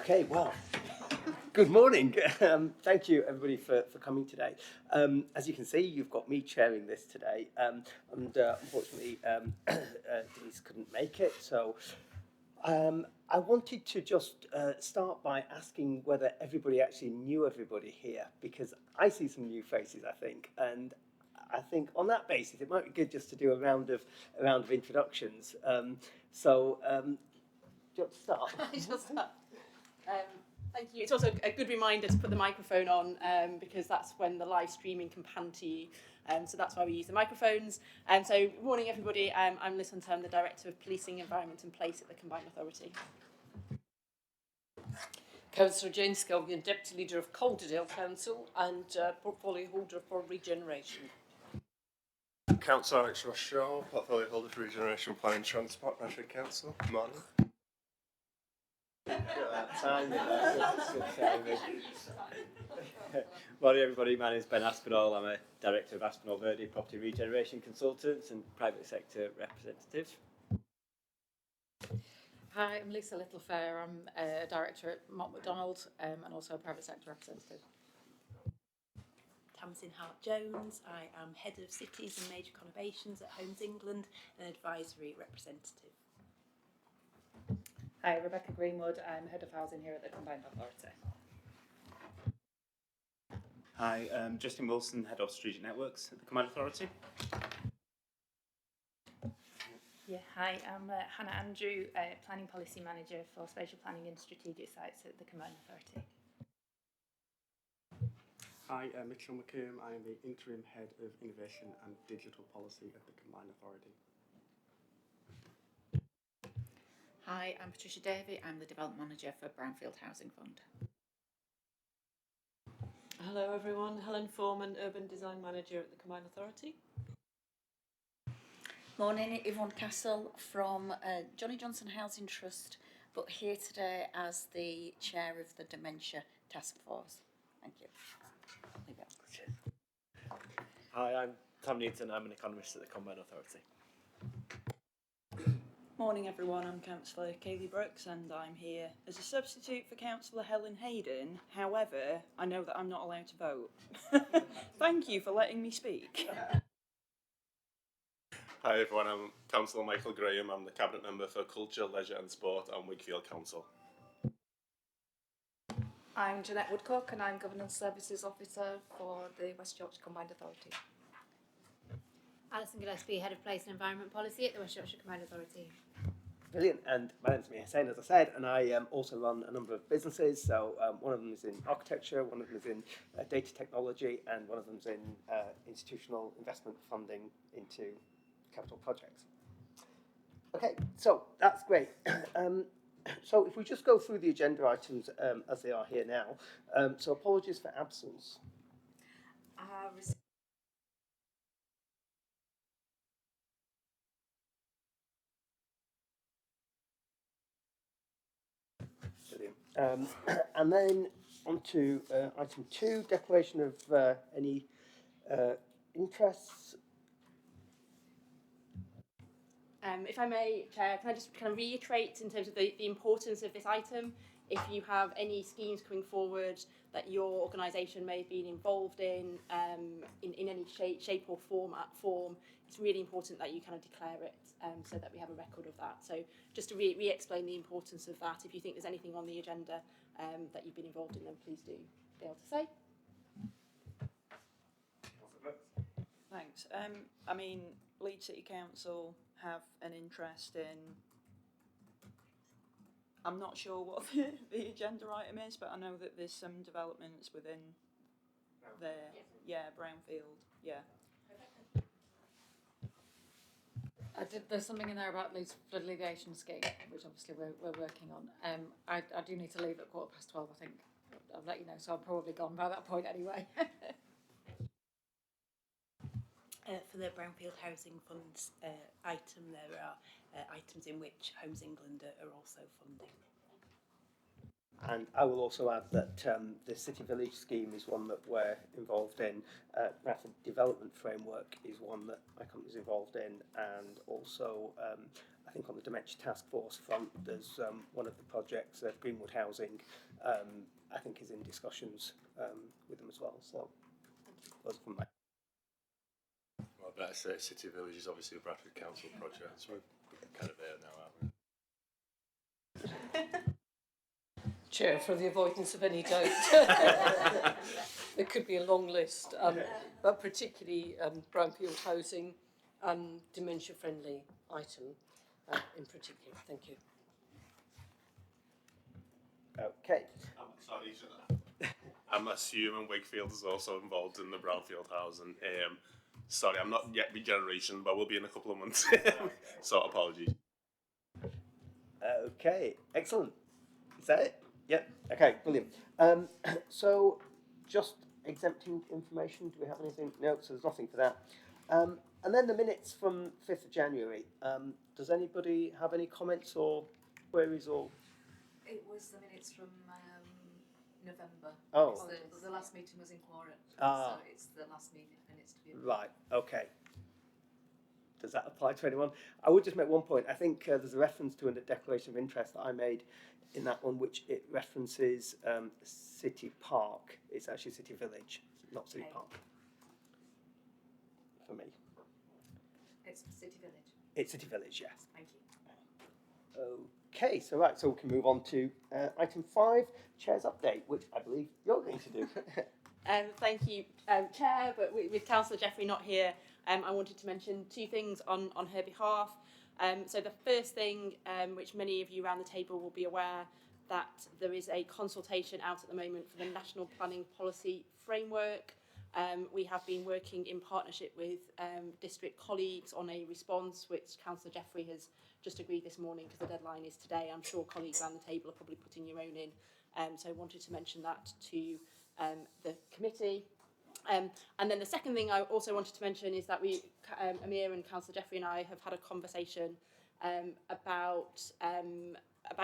Okay, well, good morning. Thank you, everybody, for coming today. As you can see, you've got me chairing this today, and unfortunately, Denise couldn't make it. So I wanted to just start by asking whether everybody actually knew everybody here, because I see some new faces, I think, and I think on that basis, it might be good just to do a round of introductions. Do you want to start? I shall start. Thank you. It's also a good reminder to put the microphone on because that's when the live streaming can pan to you. So that's why we use the microphones. So good morning, everybody. I'm Liz Hunter. I'm the Director of Policing, Environment and Place at the Combined Authority. Councillor Jane Scogan, Deputy Leader of Calderdale Council and Portfolio Holder for Regeneration. Councillor Alex Ross-Shaw, Portfolio Holder for Regeneration Planning and Transport, National Council. Good morning. Morning everybody, my name is Ben Aspinall. I'm a Director of Aspinall Verde Property Regeneration Consultants and Private Sector Representative. Hi, I'm Lisa Littlefair. I'm a Director at Mott MacDonald and also a Private Sector Representative. Tamsin Hart-Jones. I am Head of Cities and Major Conurbations at Homes England and Advisory Representative. Hi, Rebecca Greenwood. I'm Head of Housing here at the Combined Authority. Hi, I'm Justin Wilson, Head of Strategic Networks at the Combined Authority. Yeah, hi, I'm Hannah Andrew, Planning Policy Manager for Spatial Planning and Strategic Sites at the Combined Authority. Hi, Mitchell McComb. I am the Interim Head of Innovation and Digital Policy at the Combined Authority. Hi, I'm Patricia Davey. I'm the Development Manager for Brownfield Housing Fund. Hello everyone, Helen Foreman, Urban Design Manager at the Combined Authority. Morning, Yvonne Castle from Johnny Johnson Housing Trust, but here today as the Chair of the Dementia Task Force. Thank you. Hi, I'm Tom Newton. I'm an economist at the Combined Authority. Morning everyone, I'm Councillor Kayleigh Brooks and I'm here as a substitute for Councillor Helen Hayden. However, I know that I'm not allowed to vote. Thank you for letting me speak. Hi everyone, I'm Councillor Michael Graham. I'm the Cabinet Member for Culture, Leisure and Sport and Wakefield Council. I'm Jeanette Woodcock and I'm Governance Services Officer for the West Yorkshire Combined Authority. Alison Gillespie, Head of Place and Environment Policy at the West Yorkshire Combined Authority. Brilliant, and my name's Mia Hussain, as I said, and I also run a number of businesses. So one of them is in architecture, one of them is in data technology, and one of them is in institutional investment funding into capital projects. Okay, so that's great. So if we just go through the agenda items as they are here now, so apologies for absence. And then on to item 2, declaration of any interests. If I may, Chair, can I just kind of reiterate in terms of the importance of this item? If you have any schemes coming forward that your organisation may have been involved in any shape or form, it's really important that you kind of declare it so that we have a record of that. So just to re-explain the importance of that, if you think there's anything on the agenda that you've been involved in, then please do be able to say. Thanks. I mean, Leeds City Council have an interest in, I'm not sure what the agenda item is, but I know that there's some developments within there. Yeah, Brownfield, yeah. There's something in there about Leeds flood litigation scheme, which obviously we're working on. I do need to leave at 12:15, I think. I'll let you know, so I'm probably gone by that point anyway. For the Brownfield Housing Fund's item, there are items in which Homes England are also funding. And I will also add that the City Village scheme is one that we're involved in. Rapid Development Framework is one that my company is involved in, and also I think on the Dementia Task Force front, there's one of the projects, Greenwood Housing, I think is in discussions with them as well. So those from my. Well, I better say City Village is obviously a Bradford Council project, so we're kind of there now, aren't we? Chair, for the avoidance of any doubt, there could be a long list, but particularly brownfield housing and dementia-friendly item in particular. Thank you. Okay. I'm sorry, I'm assuming Wakefield is also involved in the brownfield housing. Sorry, I'm not yet Regeneration, but we'll be in a couple of months. So apologies. Okay, excellent. Is that it? Yep. Okay, brilliant. So, just exempting information. Do we have anything? No, so there's nothing for that. And then the minutes from 5th of January. Does anybody have any comments or queries or? It was the minutes from November. Oh. The last meeting was in Quarret, Ah. so it's the last meeting minutes to be approved. Right. Okay. Does that apply to anyone? I would just make one point. I think there's a reference to a declaration of interest that I made in that one, which it references City Park. It's actually City Village, not City Park. For me. It's City Village. It's City Village, yes. Thank you. Okay, so right, so we can move on to item 5, Chair's update, which I believe you're going to do. Thank you, Chair, but with Councillor Jeffrey not here, I wanted to mention 2 things on her behalf. So the first thing, which many of you around the table will be aware, that there is a consultation out at the moment for the National Planning Policy Framework. We have been working in partnership with district colleagues on a response, which Councillor Jeffrey has just agreed this morning because the deadline is today. I'm sure colleagues around the table are probably putting your own in. So I wanted to mention that to the committee. And then the second thing I also wanted to mention is that Amir and Councillor Jeffrey and I have had a conversation about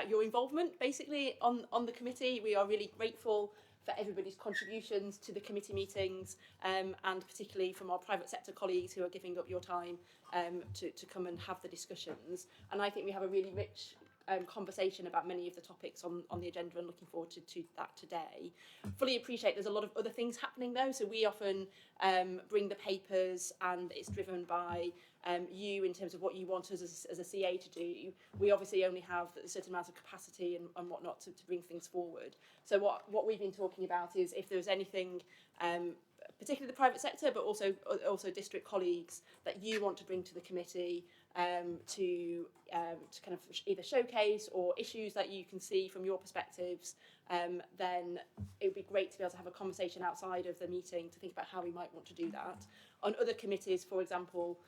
your involvement basically on the committee. We are really grateful for everybody's contributions to the committee meetings, and particularly from our private sector colleagues who are giving up your time to come and have the discussions. And I think we have a really rich conversation about many of the topics on the agenda, and looking forward to that today. Fully appreciate there's a lot of other things happening though, so we often bring the papers and it's driven by you in terms of what you want us as a CA to do. We obviously only have a certain amount of capacity and whatnot to bring things forward. So what we've been talking about is if there's anything, particularly the private sector, but also district colleagues that you want to bring to the committee to kind of either showcase or issues that you can see from your perspectives, then it would be great to be able to have a conversation outside of the meeting to think about how we might want to do that. On other committees, for example,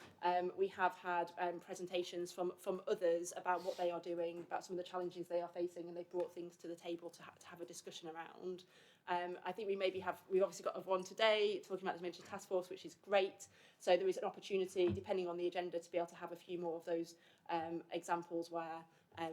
we have had presentations from others about what they are doing, about some of the challenges they are facing, and they've brought things to the table to have a discussion around. I think we've obviously got one today talking about the Dementia Task Force, which is great. So there is an opportunity, depending on the agenda, to be able to have a few more of those examples where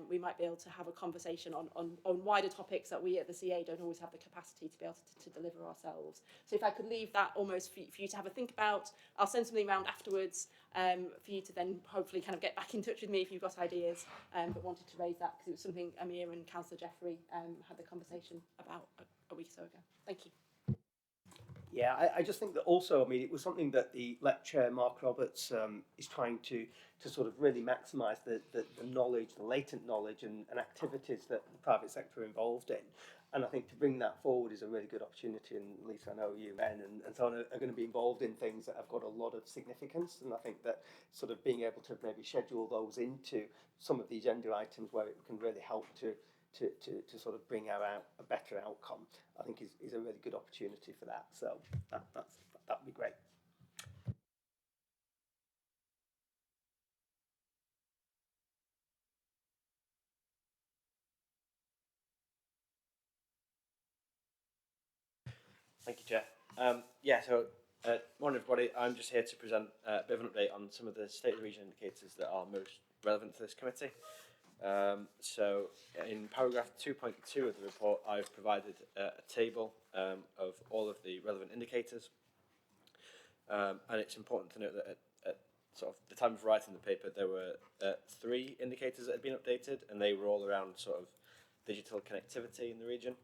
we might be able to have a conversation on wider topics that we at the CA don't always have the capacity to be able to deliver ourselves. So if I could leave that almost for you to have a think about, I'll send something around afterwards for you to then hopefully kind of get back in touch with me if you've got ideas, but wanted to raise that because it was something Amir and Councillor Jeffrey had the conversation about a week or so ago. Thank you. Yeah, I just think that also, I mean, it was something that the LEP chair, Mark Roberts, is trying to sort of really maximise the knowledge, the latent knowledge and activities that the private sector are involved in. And I think to bring that forward is a really good opportunity. And Lisa, I know you, men, and so on are going to be involved in things that have got a lot of significance. And I think that sort of being able to maybe schedule those into some of the agenda items where it can really help to sort of bring out a better outcome, I think is a really good opportunity for that. So that would be great. Thank you, Chair. Morning everybody. I'm just here to present a bit of an update on some of the state of the region indicators that are most relevant to this committee. So in paragraph 2.2 of the report, I've provided a table of all of the relevant indicators. And it's important to note that at sort of the time of writing the paper, there were 3 indicators that had been updated, and they were all around sort of digital connectivity in the region.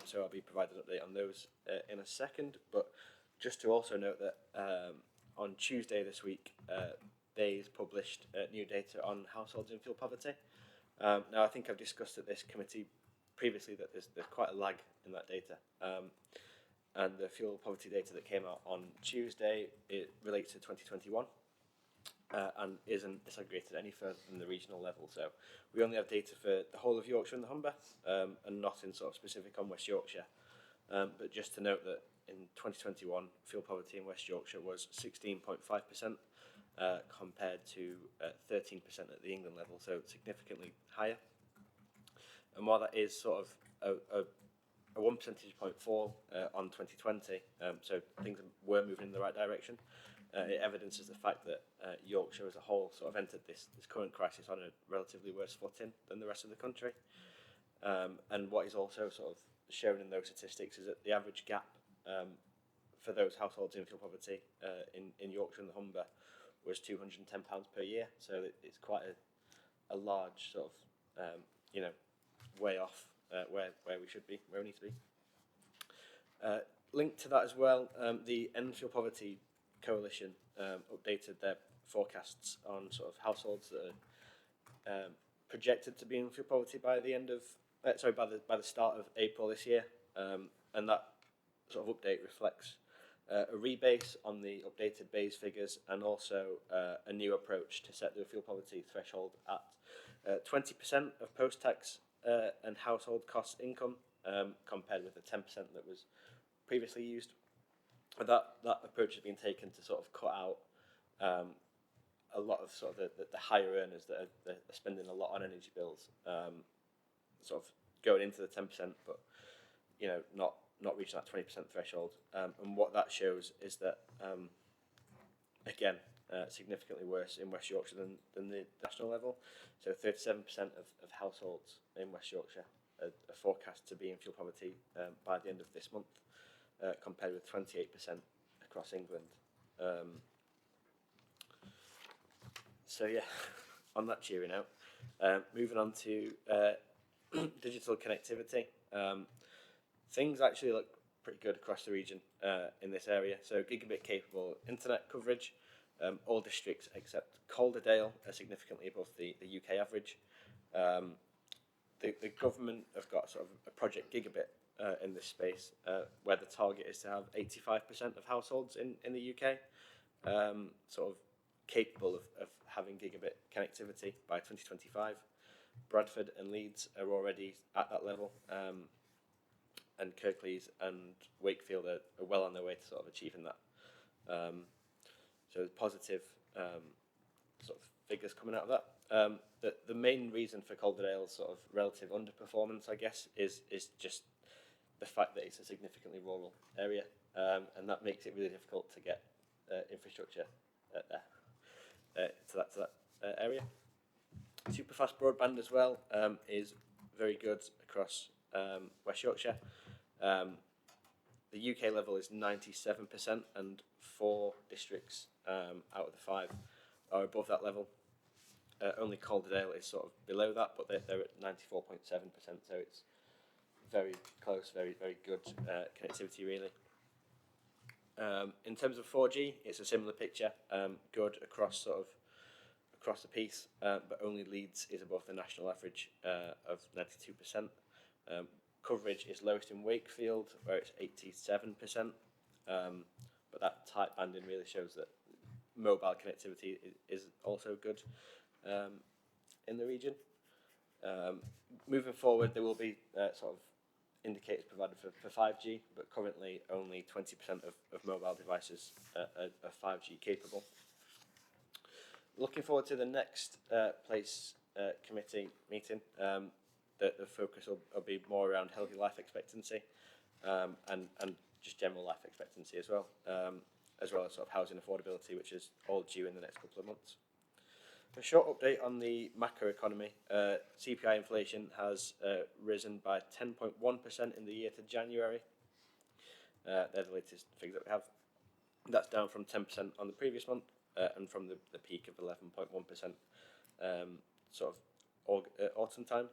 So I'll be providing an update on those in a second. But just to also note that on Tuesday this week, BEIS published new data on households in fuel poverty. Now, I think I've discussed at this committee previously that there's quite a lag in that data. And the fuel poverty data that came out on Tuesday, it relates to 2021 and isn't disaggregated any further than the regional level. So we only have data for the whole of Yorkshire and the Humber, and not in sort of specific on West Yorkshire. But just to note that in 2021, fuel poverty in West Yorkshire was 16.5%, compared to 13% at the England level, so significantly higher. And while that is sort of a 1 percentage point fall on 2020, so things were moving in the right direction, it evidences the fact that Yorkshire as a whole sort of entered this current crisis on a relatively worse footing than the rest of the country. And what is also sort of shown in those statistics is that the average gap for those households in fuel poverty in Yorkshire and the Humber was £210 per year. So it's quite a large sort of, way off where we should be, where we need to be. Linked to that as well, the End Fuel Poverty Coalition updated their forecasts on sort of households that are projected to be in fuel poverty by the end of by the start of April this year, and that sort of update reflects a rebase on the updated BEIS figures, and also a new approach to set the fuel poverty threshold at 20% of post-tax and household cost income, compared with the 10% that was previously used. That approach has been taken to sort of cut out a lot of sort of the higher earners that are spending a lot on energy bills, sort of going into the 10%, but not reaching that 20% threshold. And what that shows is that again, significantly worse in West Yorkshire than the national level. So 37% of households in West Yorkshire are forecast to be in fuel poverty by the end of this month, compared with 28% across England. So yeah, on that cheery note, moving on to digital connectivity. Things actually look pretty good across the region in this area. So gigabit capable internet coverage. All districts except Calderdale are significantly above the UK average. The government have got sort of a Project Gigabit in this space, where the target is to have 85% of households in the UK sort of capable of having gigabit connectivity by 2025. Bradford and Leeds are already at that level, and Kirklees and Wakefield are well on their way to sort of achieving that. So positive sort of figures coming out of that. The main reason for Calderdale's sort of relative underperformance, I guess, is just the fact that it's a significantly rural area, and that makes it really difficult to get infrastructure to that area. Superfast broadband as well is very good across West Yorkshire. The UK level is 97%, and 4 districts out of the 5 are above that level. Only Calderdale is sort of below that, but they're at 94.7%, so it's very close, very, very good connectivity really. In terms of 4G, it's a similar picture, good across the piece, but only Leeds is above the national average of 92%. Coverage is lowest in Wakefield, where it's 87%, but that tight banding really shows that mobile connectivity is also good in the region. Moving forward, there will be sort of indicators provided for 5G, but currently only 20% of mobile devices are 5G capable. Looking forward to the next place committee meeting. The focus will be more around healthy life expectancy and just general life expectancy as well as sort of housing affordability, which is all due in the next couple of months. A short update on the macroeconomy. CPI inflation has risen by 10.1% in the year to January. They're the latest figures that we have. That's down from 10% on the previous month. and from the peak of 11.1% sort of autumn time.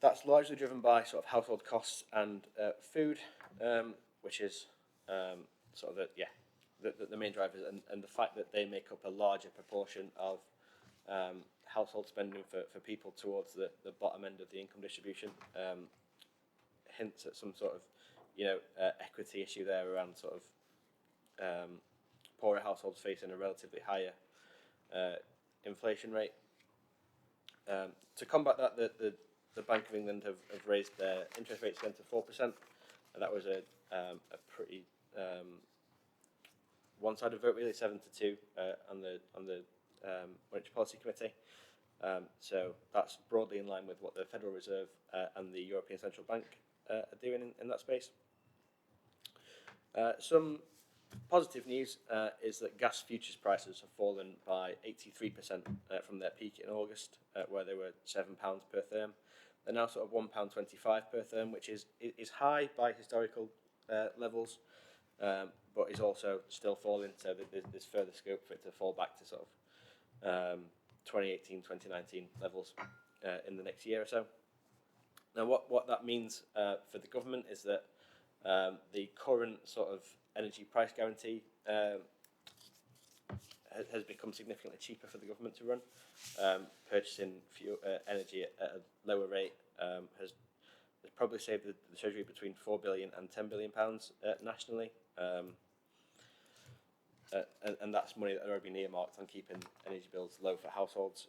That's largely driven by sort of household costs and food, which is sort of the main drivers, and the fact that they make up a larger proportion of household spending for people towards the bottom end of the income distribution hints at some sort of equity issue there around sort of poorer households facing a relatively higher inflation rate. To combat that, the Bank of England have raised their interest rates again to 4%, and that was a pretty one-sided vote, really, 7-2 on the Monetary Policy Committee. So that's broadly in line with what the Federal Reserve and the European Central Bank are doing in that space. Some positive news is that gas futures prices have fallen by 83% from their peak in August, where they were £7 per therm. They're now sort of £1.25 per therm, which is high by historical levels, but is also still falling, so there's further scope for it to fall back to sort of 2018, 2019 levels in the next year or so. Now, what that means for the government is that the current sort of energy price guarantee has become significantly cheaper for the government to run. Purchasing fuel, energy at a lower rate has probably saved the Treasury between £4 billion and £10 billion nationally. And that's money that had already been earmarked on keeping energy bills low for households.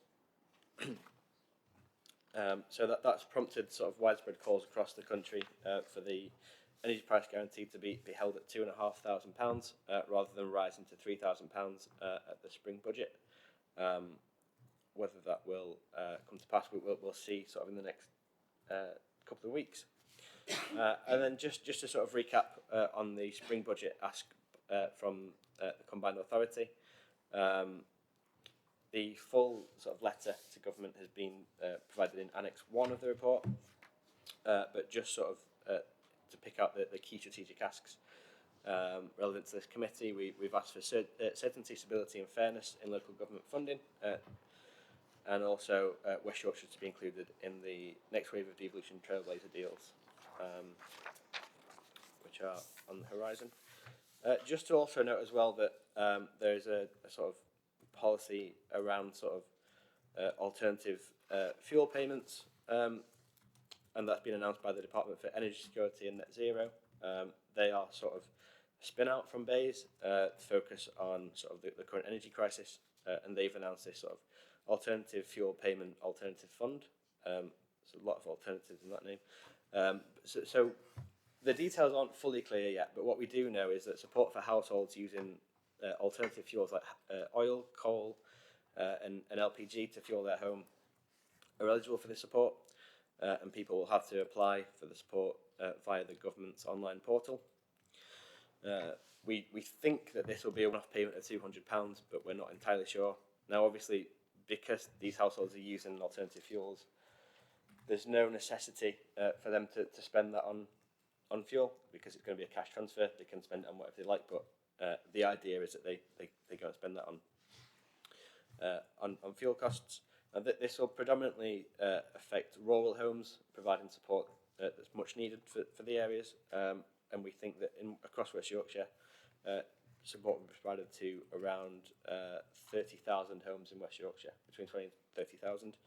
So that's prompted sort of widespread calls across the country for the energy price guarantee to be held at £2,500 rather than rising to £3,000 at the spring budget. Whether that will come to pass, we'll see sort of in the next couple of weeks. And then just to sort of recap on the spring budget ask from the Combined Authority, the full sort of letter to government has been provided in Annex 1 of the report, but just sort of to pick out the key strategic asks relevant to this committee, we've asked for certainty, stability and fairness in local government funding, and also West Yorkshire to be included in the next wave of devolution trailblazer deals, which are on the horizon. Just to also note as well that there's a sort of policy around sort of alternative fuel payments, and that's been announced by the Department for Energy Security and Net Zero. They are sort of a spin-out from BEIS to focus on sort of the current energy crisis, and they've announced this sort of alternative fuel payment alternative fund. So a lot of alternatives in that name. So the details aren't fully clear yet, but what we do know is that support for households using alternative fuels like oil, coal, and LPG to fuel their home are eligible for this support, and people will have to apply for the support via the government's online portal. We think that this will be a one-off payment of £200, but we're not entirely sure. Now, obviously, because these households are using alternative fuels, there's no necessity for them to spend that on fuel, because it's going to be a cash transfer. They can spend it on whatever they like, but the idea is that they go and spend that on fuel costs. And this will predominantly affect rural homes, providing support that's much needed for the areas. And we think that across West Yorkshire, support will be provided to around 30,000 homes in West Yorkshire, between 20 and 30,000.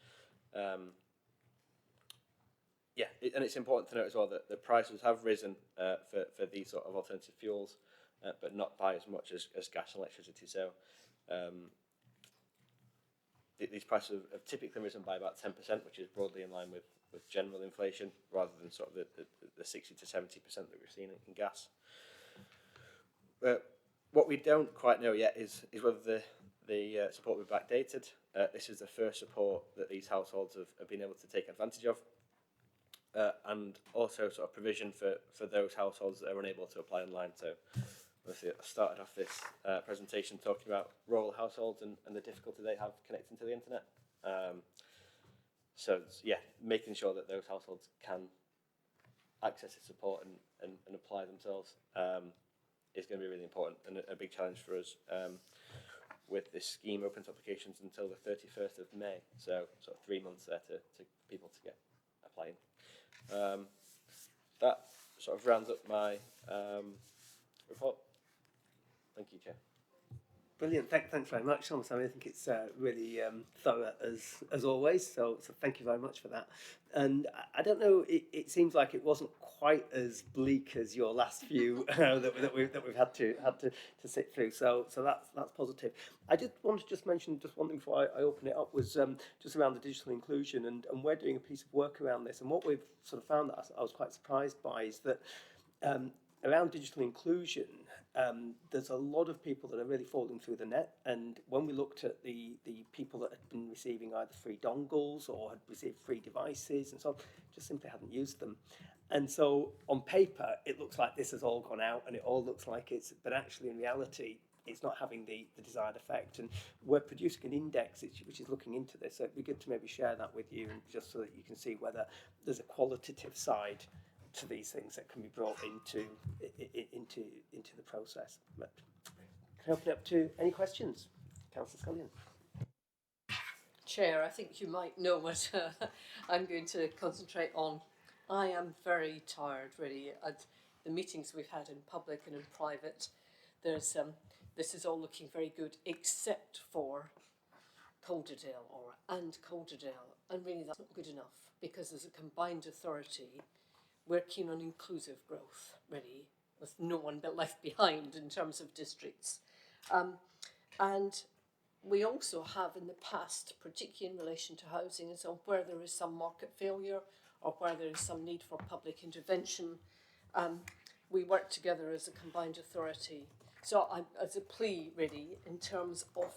And it's important to note as well that the prices have risen for these sort of alternative fuels, but not by as much as gas and electricity. So these prices have typically risen by about 10%, which is broadly in line with general inflation, rather than sort of the 60 to 70% that we're seeing in gas. What we don't quite know yet is whether the support will be backdated. This is the first support that these households have been able to take advantage of. And also sort of provision for those households that are unable to apply online. So obviously I started off this presentation talking about rural households and the difficulty they have connecting to the internet. So making sure that those households can access the support and apply themselves. is going to be really important and a big challenge for us. With this scheme open to applications until the 31st of May, so sort of 3 months there to people to get applying. That sort of rounds up my report. Thank you, Chair. Brilliant. Thanks very much, Thomas. I think it's really thorough as always. So thank you very much for that. And I don't know. It seems like it wasn't quite as bleak as your last few that we've had to sit through. So that's positive. I did want to just mention just one thing before I open it up was just around the digital inclusion, and we're doing a piece of work around this. And what we've sort of found that I was quite surprised by is that around digital inclusion. There's a lot of people that are really falling through the net, and when we looked at the people that had been receiving either free dongles or had received free devices and so on, just simply hadn't used them. And so on paper, it looks like this has all gone out and it all looks like it's, but actually in reality, it's not having the desired effect. And we're producing an index which is looking into this, so it'd be good to maybe share that with you, and just so that you can see whether there's a qualitative side to these things that can be brought into the process. But can I open it up to any questions? Councillor Scullion. Chair, I think you might know what I'm going to concentrate on. I am very tired, really. At the meetings we've had in public and in private, there's this is all looking very good, except for Calderdale and Calderdale, and really that's not good enough, because as a combined authority, we're keen on inclusive growth, really, with no one but left behind in terms of districts. And we also have in the past, particularly in relation to housing and so on, where there is some market failure or where there is some need for public intervention, we work together as a combined authority. So as a plea, really, in terms of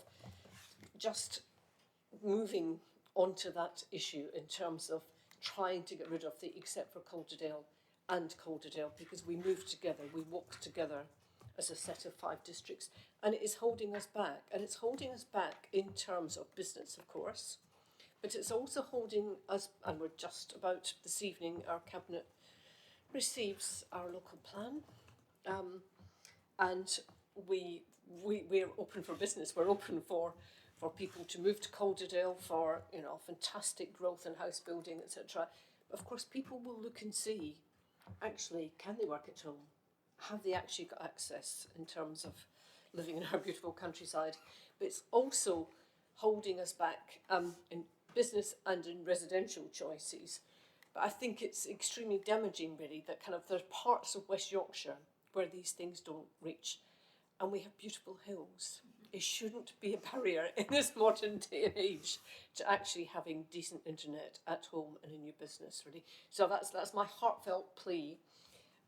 just moving onto that issue in terms of trying to get rid of the except for Calderdale and Calderdale, because we move together, we walk together as a set of 5 districts, and it is holding us back. And it's holding us back in terms of business, of course, but it's also holding us, and we're just about this evening, our Cabinet receives our local plan, and we're open for business, we're open for people to move to Calderdale for, you know, fantastic growth in house building, etc. Of course, people will look and see, actually, can they work at home? Have they actually got access in terms of living in our beautiful countryside? But it's also holding us back in business and in residential choices. But I think it's extremely damaging, really, that kind of there's parts of West Yorkshire where these things don't reach, and we have beautiful hills. It shouldn't be a barrier in this modern day and age to actually having decent internet at home and in your business, really. So that's my heartfelt plea,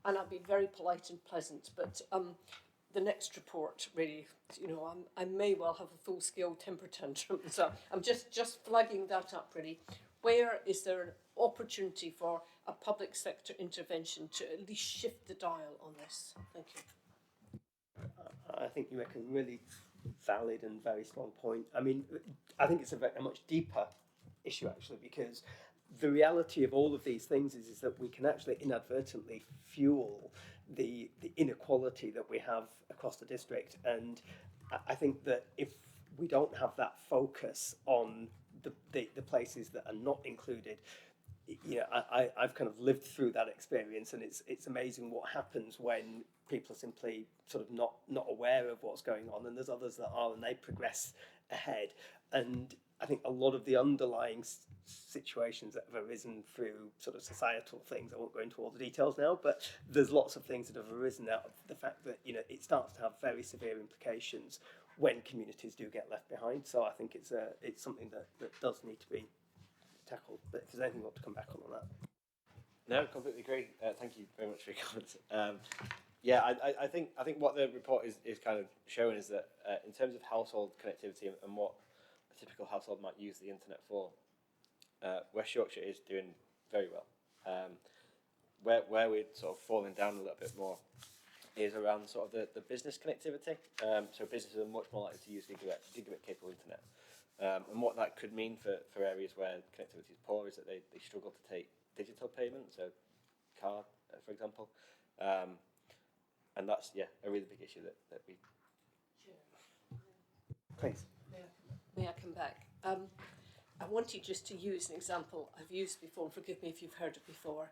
and I'll be very polite and pleasant, but the next report, really, you know, I may well have a full-scale temper tantrum, so I'm just flagging that up, really. Where is there an opportunity for a public sector intervention to at least shift the dial on this? Thank you. I think you make a really valid and very strong point. I mean, I think it's a much deeper issue, actually, because the reality of all of these things is that we can actually inadvertently fuel the inequality that we have across the district. And I think that if we don't have that focus on the places that are not included, you know, I've kind of lived through that experience, and it's amazing what happens when people are simply sort of not aware of what's going on, and there's others that are, and they progress ahead. And I think a lot of the underlying situations that have arisen through sort of societal things, I won't go into all the details now, but there's lots of things that have arisen out of the fact that, you know, it starts to have very severe implications when communities do get left behind. So I think it's something that does need to be tackled. But if there's anything you want to come back on that. No, completely agree. Thank you very much for your comments. Yeah, I think what the report is kind of showing is that in terms of household connectivity and what a typical household might use the internet for, West Yorkshire is doing very well. Where we're sort of falling down a little bit more is around sort of the business connectivity. So businesses are much more likely to use gigabit capable internet. And what that could mean for areas where connectivity is poor is that they struggle to take digital payments, so card, for example. And that's, a really big issue that we... Please. May I come back? I wanted just to use an example I've used before, and forgive me if you've heard it before.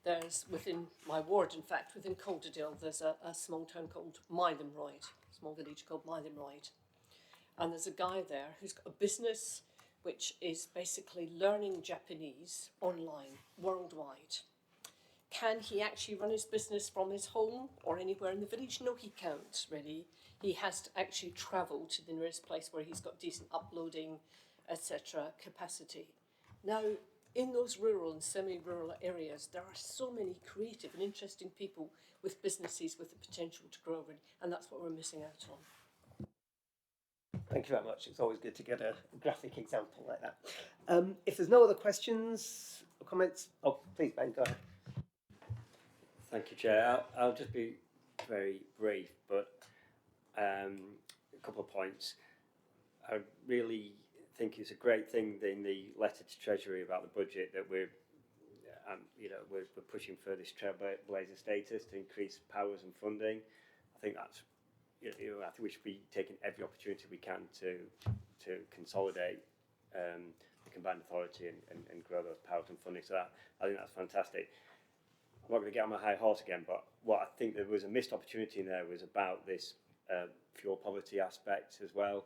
There's, within my ward, in fact, within Calderdale, there's a small town called Mythenroyd, small village called Mythenroyd. And there's a guy there who's got a business which is basically learning Japanese online, worldwide. Can he actually run his business from his home or anywhere in the village? No, he can't, really. He has to actually travel to the nearest place where he's got decent uploading, etc. capacity. Now, in those rural and semi-rural areas, there are so many creative and interesting people with businesses with the potential to grow, and that's what we're missing out on. Thank you very much. It's always good to get a graphic example like that. If there's no other questions or comments, please, Ben, go ahead. Thank you, Chair. I'll just be very brief, but a couple of points. I really think it's a great thing in the letter to Treasury about the budget that we're pushing for this trailblazer status to increase powers and funding. I think that's, I think we should be taking every opportunity we can to consolidate the combined authority and grow those powers and funding. So I think that's fantastic. I'm not going to get on my high horse again, but what I think there was a missed opportunity in there was about this fuel poverty aspect as well,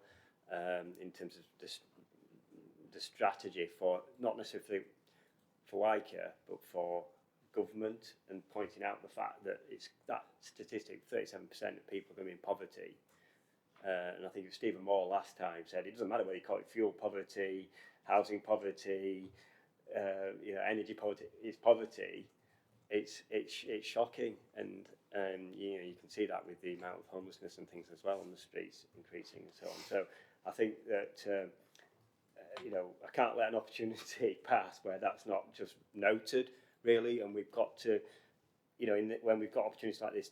in terms of the strategy for, not necessarily for WICA, but for government, and pointing out the fact that it's that statistic, 37% of people are going to be in poverty. And I think Stephen Moore last time said, it doesn't matter whether you call it fuel poverty, housing poverty, energy poverty, it's poverty. It's shocking, and you can see that with the amount of homelessness and things as well on the streets increasing and so on. So I think that I can't let an opportunity pass where that's not just noted, really, and we've got to, when we've got opportunities like this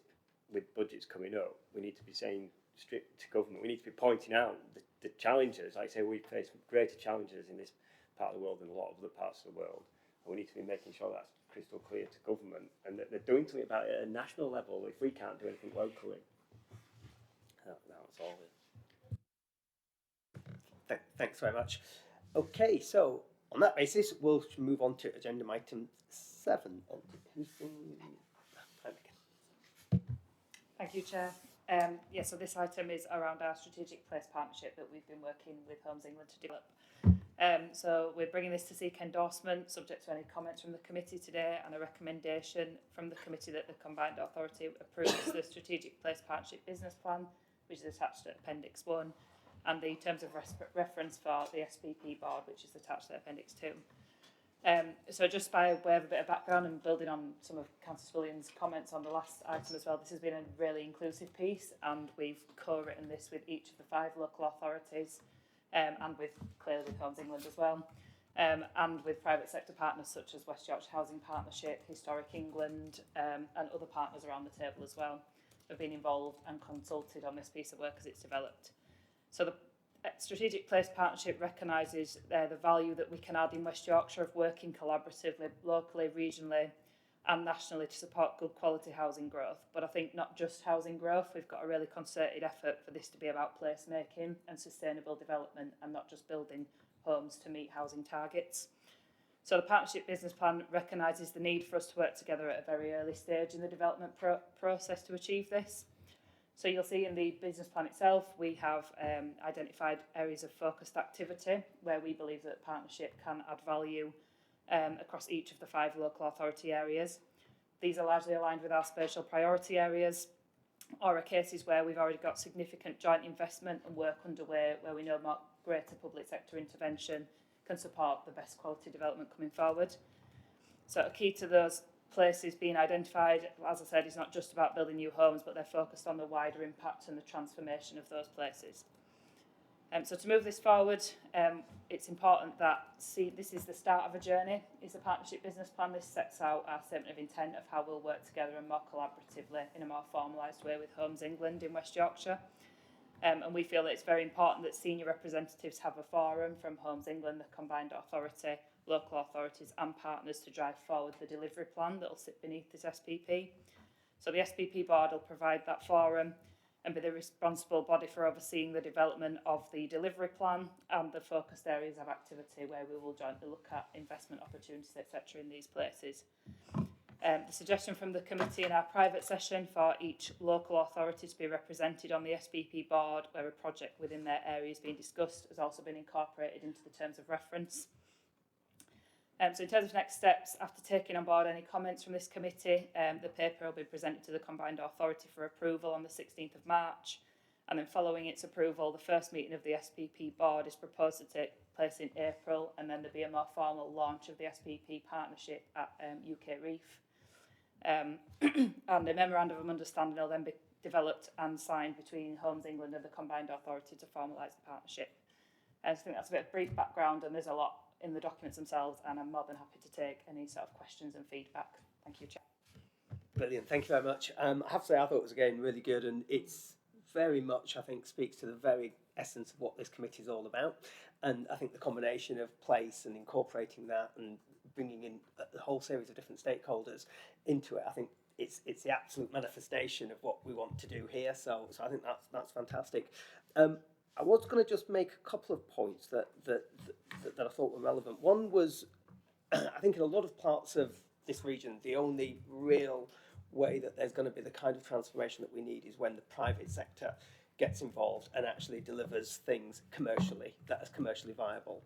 with budgets coming up, we need to be saying strict to government. We need to be pointing out the challenges. Like I say, we face greater challenges in this part of the world than a lot of other parts of the world, and we need to be making sure that's crystal clear to government, and that they're doing something about it at a national level if we can't do anything locally. That's all. Thanks very much. Okay, so on that basis, we'll move on to agenda item 7. Thank you, Chair. So this item is around our strategic place partnership that we've been working with Homes England to develop. So we're bringing this to seek endorsement, subject to any comments from the committee today, and a recommendation from the committee that the combined authority approves the strategic place partnership business plan, which is attached to Appendix 1, and the terms of reference for the SPP board, which is attached to Appendix 2. So just by way of a bit of background and building on some of Councillor Spillion's comments on the last item as well, this has been a really inclusive piece, and we've co-written this with each of the 5 local authorities, and clearly with Homes England as well, and with private sector partners such as West Yorkshire Housing Partnership, Historic England, and other partners around the table as well have been involved and consulted on this piece of work as it's developed. So the Strategic Place Partnership recognises the value that we can add in West Yorkshire of working collaboratively, locally, regionally and nationally to support good quality housing growth. But I think not just housing growth, we've got a really concerted effort for this to be about place making and sustainable development, and not just building homes to meet housing targets. So the Partnership Business Plan recognises the need for us to work together at a very early stage in the development process to achieve this. So you'll see in the business plan itself, we have identified areas of focused activity where we believe that partnership can add value across each of the 5 local authority areas. These are largely aligned with our spatial priority areas, or are cases where we've already got significant joint investment and work underway where we know more greater public sector intervention can support the best quality development coming forward. So a key to those places being identified, as I said, is not just about building new homes, but they're focused on the wider impact and the transformation of those places. So to move this forward, it's important that this is the start of a journey, is the Partnership Business Plan. This sets out our statement of intent of how we'll work together and more collaboratively in a more formalised way with Homes England in West Yorkshire. And we feel that it's very important that senior representatives have a forum from Homes England, the combined authority, local authorities and partners to drive forward the delivery plan that will sit beneath this SPP. So the SPP board will provide that forum and be the responsible body for overseeing the development of the delivery plan and the focused areas of activity where we will jointly look at investment opportunities, etc. in these places. The suggestion from the committee in our private session for each local authority to be represented on the SPP board where a project within their area is being discussed has also been incorporated into the terms of reference. So in terms of next steps, after taking on board any comments from this committee, the paper will be presented to the combined authority for approval on the 16th of March. And then following its approval, the first meeting of the SPP board is proposed to take place in April, and then there'll be a more formal launch of the SPP partnership at UK Reef. And a memorandum of understanding will then be developed and signed between Homes England and the combined authority to formalise the partnership. I think that's a bit of brief background, and there's a lot in the documents themselves, and I'm more than happy to take any sort of questions and feedback. Thank you, Chair. Brilliant, thank you very much. I have to say I thought it was again really good, and it's very much, I think, speaks to the very essence of what this committee is all about. And I think the combination of place and incorporating that and bringing in a whole series of different stakeholders into it, I think it's the absolute manifestation of what we want to do here. So I think that's fantastic. I was going to just make a couple of points that I thought were relevant. One was, I think in a lot of parts of this region, the only real way that there's going to be the kind of transformation that we need is when the private sector gets involved and actually delivers things commercially, that is commercially viable.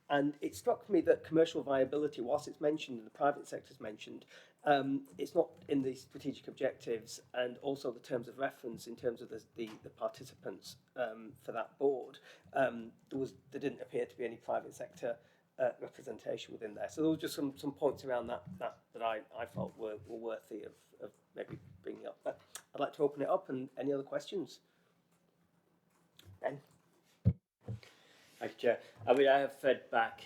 And it struck me that commercial viability, whilst it's mentioned and the private sector's mentioned, it's not in the strategic objectives and also the terms of reference in terms of the participants for that board. There didn't appear to be any private sector representation within there. So there were just some points around that I felt were worthy of maybe bringing up. But I'd like to open it up, and any other questions? Ben? Thank you, Chair. I mean, I have fed back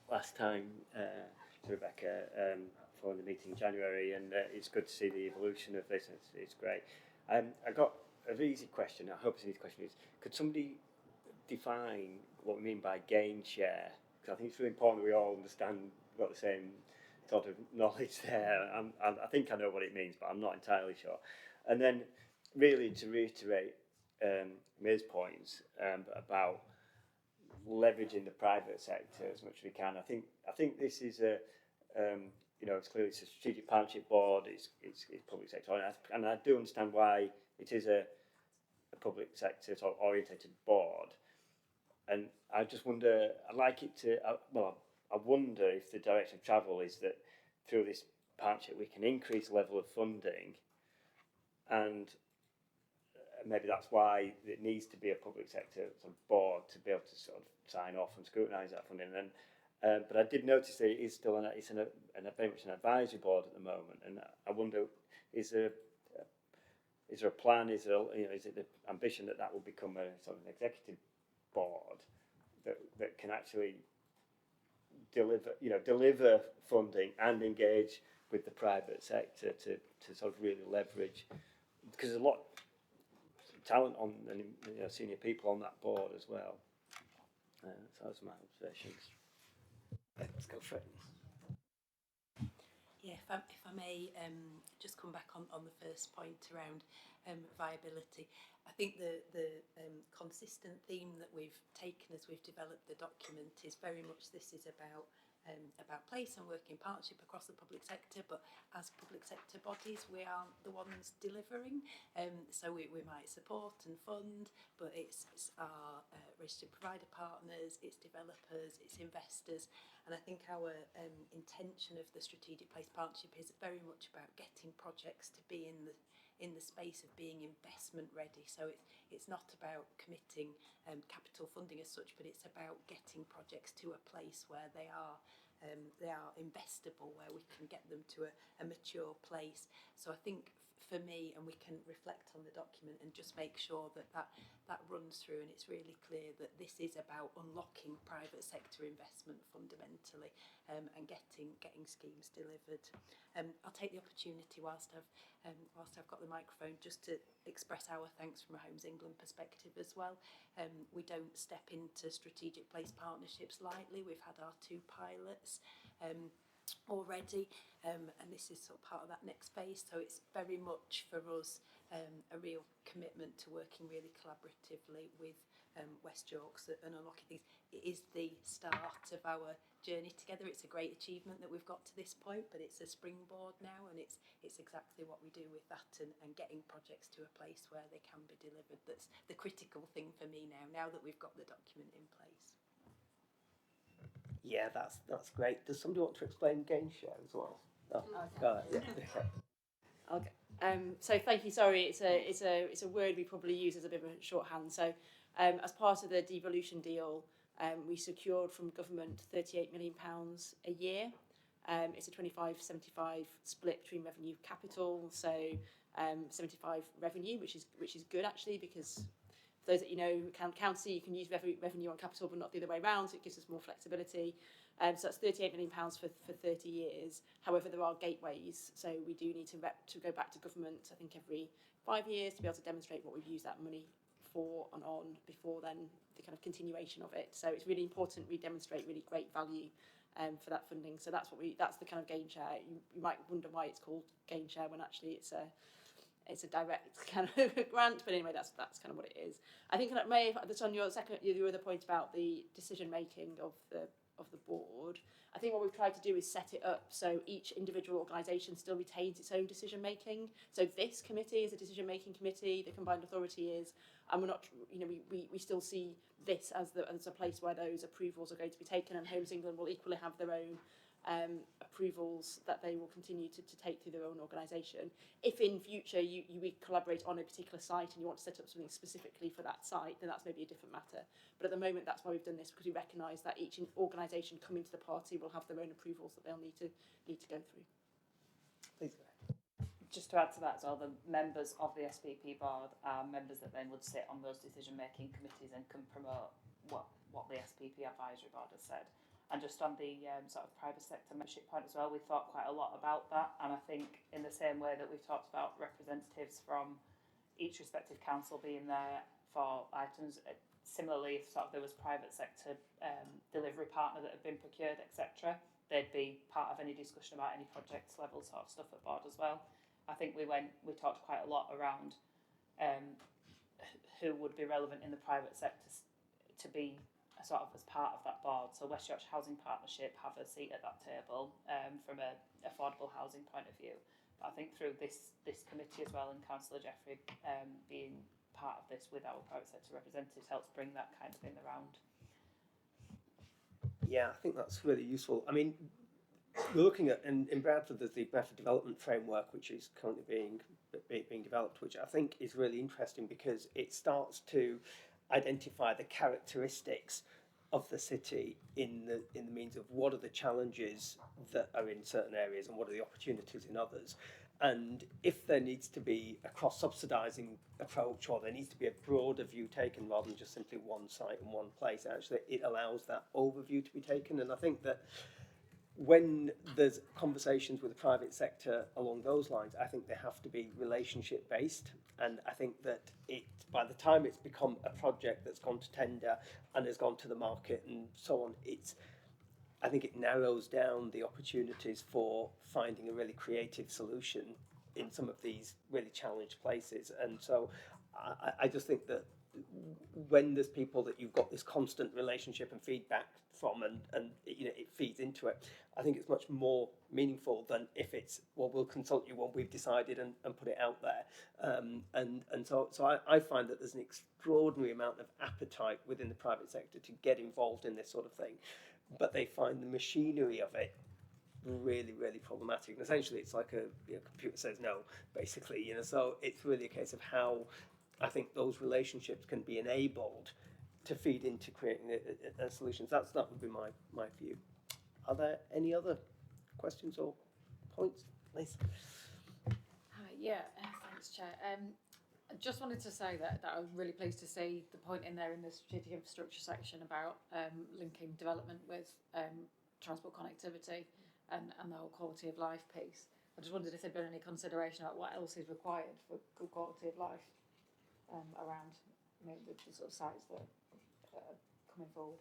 last time to Rebecca for the meeting in January, and it's good to see the evolution of this. It's great. I got an easy question. I hope it's an easy question. Could somebody define what we mean by gain share? Because I think it's really important that we all understand, got the same sort of knowledge there. I think I know what it means, but I'm not entirely sure. And then, really, to reiterate Ms. points about leveraging the private sector as much as we can. I think this is it's clearly it's a strategic partnership board. It's public sector, and I do understand why it is a public sector sort of orientated board. And I just wonder. I'd like it to. I wonder if the direction of travel is that through this partnership we can increase the level of funding, and maybe that's why it needs to be a public sector sort of board to be able to sort of sign off and scrutinise that funding. And but I did notice that it is still very much an advisory board at the moment. And I wonder, is there a plan? Is it the ambition that will become a sort of an executive board that can actually deliver funding and engage with the private sector to sort of really leverage, because there's a lot of talent on and senior people on that board as well. So those are my observations. Let's go for it. Yeah, if I may just come back on the first point around viability. I think the consistent theme that we've taken as we've developed the document is very much this is about place and working in partnership across the public sector, but as public sector bodies we aren't the ones delivering, so we might support and fund, but it's our registered provider partners, it's developers, it's investors. And I think our intention of the strategic place partnership is very much about getting projects to be in the space of being investment ready. So it's not about committing capital funding as such, but it's about getting projects to a place where they are investable, where we can get them to a mature place. So I think for me, and we can reflect on the document and just make sure that runs through, and it's really clear that this is about unlocking private sector investment fundamentally, and getting schemes delivered. I'll take the opportunity whilst I've got the microphone just to express our thanks from a Homes England perspective as well. We don't step into strategic place partnerships lightly. We've had our 2 pilots. already, and this is sort of part of that next phase. So it's very much for us a real commitment to working really collaboratively with West Yorks and unlocking things. It is the start of our journey together. It's a great achievement that we've got to this point, but it's a springboard now, and it's exactly what we do with that, and getting projects to a place where they can be delivered. That's the critical thing for me now that we've got the document in place. Yeah, that's great. Does somebody want to explain gain share as well? Oh, Okay. So thank you. Sorry, it's a word we probably use as a bit of a shorthand. So, as part of the devolution deal, we secured from government £38 million a year. It's a 25-75 split between revenue capital. So, 75 revenue, which is good actually, because for those that you know, county, you can use revenue on capital, but not the other way around. So it gives us more flexibility. So that's £38 million for 30 years. However, there are gateways, so we do need to go back to government, I think, every 5 years to be able to demonstrate what we've used that money for and on before then the kind of continuation of it. So it's really important we demonstrate really great value for that funding. So that's the kind of gain share. You might wonder why it's called gain share when actually it's a direct kind of grant, but anyway, that's kind of what it is. I think that's on your other point about the decision making of the board. I think what we've tried to do is set it up so each individual organisation still retains its own decision making. So this committee is a decision making committee, the combined authority is, and we're not, we still see this as a place where those approvals are going to be taken, and Homes England will equally have their own approvals that they will continue to take through their own organisation. If in future you collaborate on a particular site and you want to set up something specifically for that site, then that's maybe a different matter. But at the moment, that's why we've done this, because we recognise that each organisation coming to the party will have their own approvals that they'll need to go through. Please. Just to add to that as well, the members of the SPP board are members that then would sit on those decision-making committees and can promote what the SPP advisory board has said. And just on the sort of private sector membership point as well, we thought quite a lot about that. And I think in the same way that we've talked about representatives from each respective council being there for items, similarly, if sort of there was private sector delivery partner that had been procured, etc., they'd be part of any discussion about any project level sort of stuff at board as well. I think we talked quite a lot around who would be relevant in the private sector to be sort of as part of that board. So West Yorkshire Housing Partnership have a seat at that table from an affordable housing point of view. But I think through this committee as well, and Councillor Jeffrey being part of this with our private sector representatives helps bring that kind of thing around. Yeah, I think that's really useful. I mean, we're looking at, in Bradford, there's the Bradford Development Framework, which is currently being developed, which I think is really interesting because it starts to identify the characteristics of the city in the means of what are the challenges that are in certain areas and what are the opportunities in others. And if there needs to be a cross-subsidising approach, or there needs to be a broader view taken rather than just simply one site in one place, actually it allows that overview to be taken. And I think that when there's conversations with the private sector along those lines, I think they have to be relationship based. And I think that by the time it's become a project that's gone to tender and has gone to the market and so on, I think it narrows down the opportunities for finding a really creative solution in some of these really challenged places. And so I just think that when there's people that you've got this constant relationship and feedback from, and it feeds into it, I think it's much more meaningful than if it's, well, we'll consult you when we've decided and put it out there. And so I find that there's an extraordinary amount of appetite within the private sector to get involved in this sort of thing, but they find the machinery of it really, really problematic. And essentially it's like a computer says no, basically, so it's really a case of how I think those relationships can be enabled to feed into creating a solutions. That would be my view. Are there any other questions or points, Lisa? Hi, thanks, Chair. I just wanted to say that I'm really pleased to see the point in there in the strategic infrastructure section about linking development with transport connectivity and the whole quality of life piece. I just wondered if there'd been any consideration about what else is required for good quality of life around the sort of sites that are coming forward.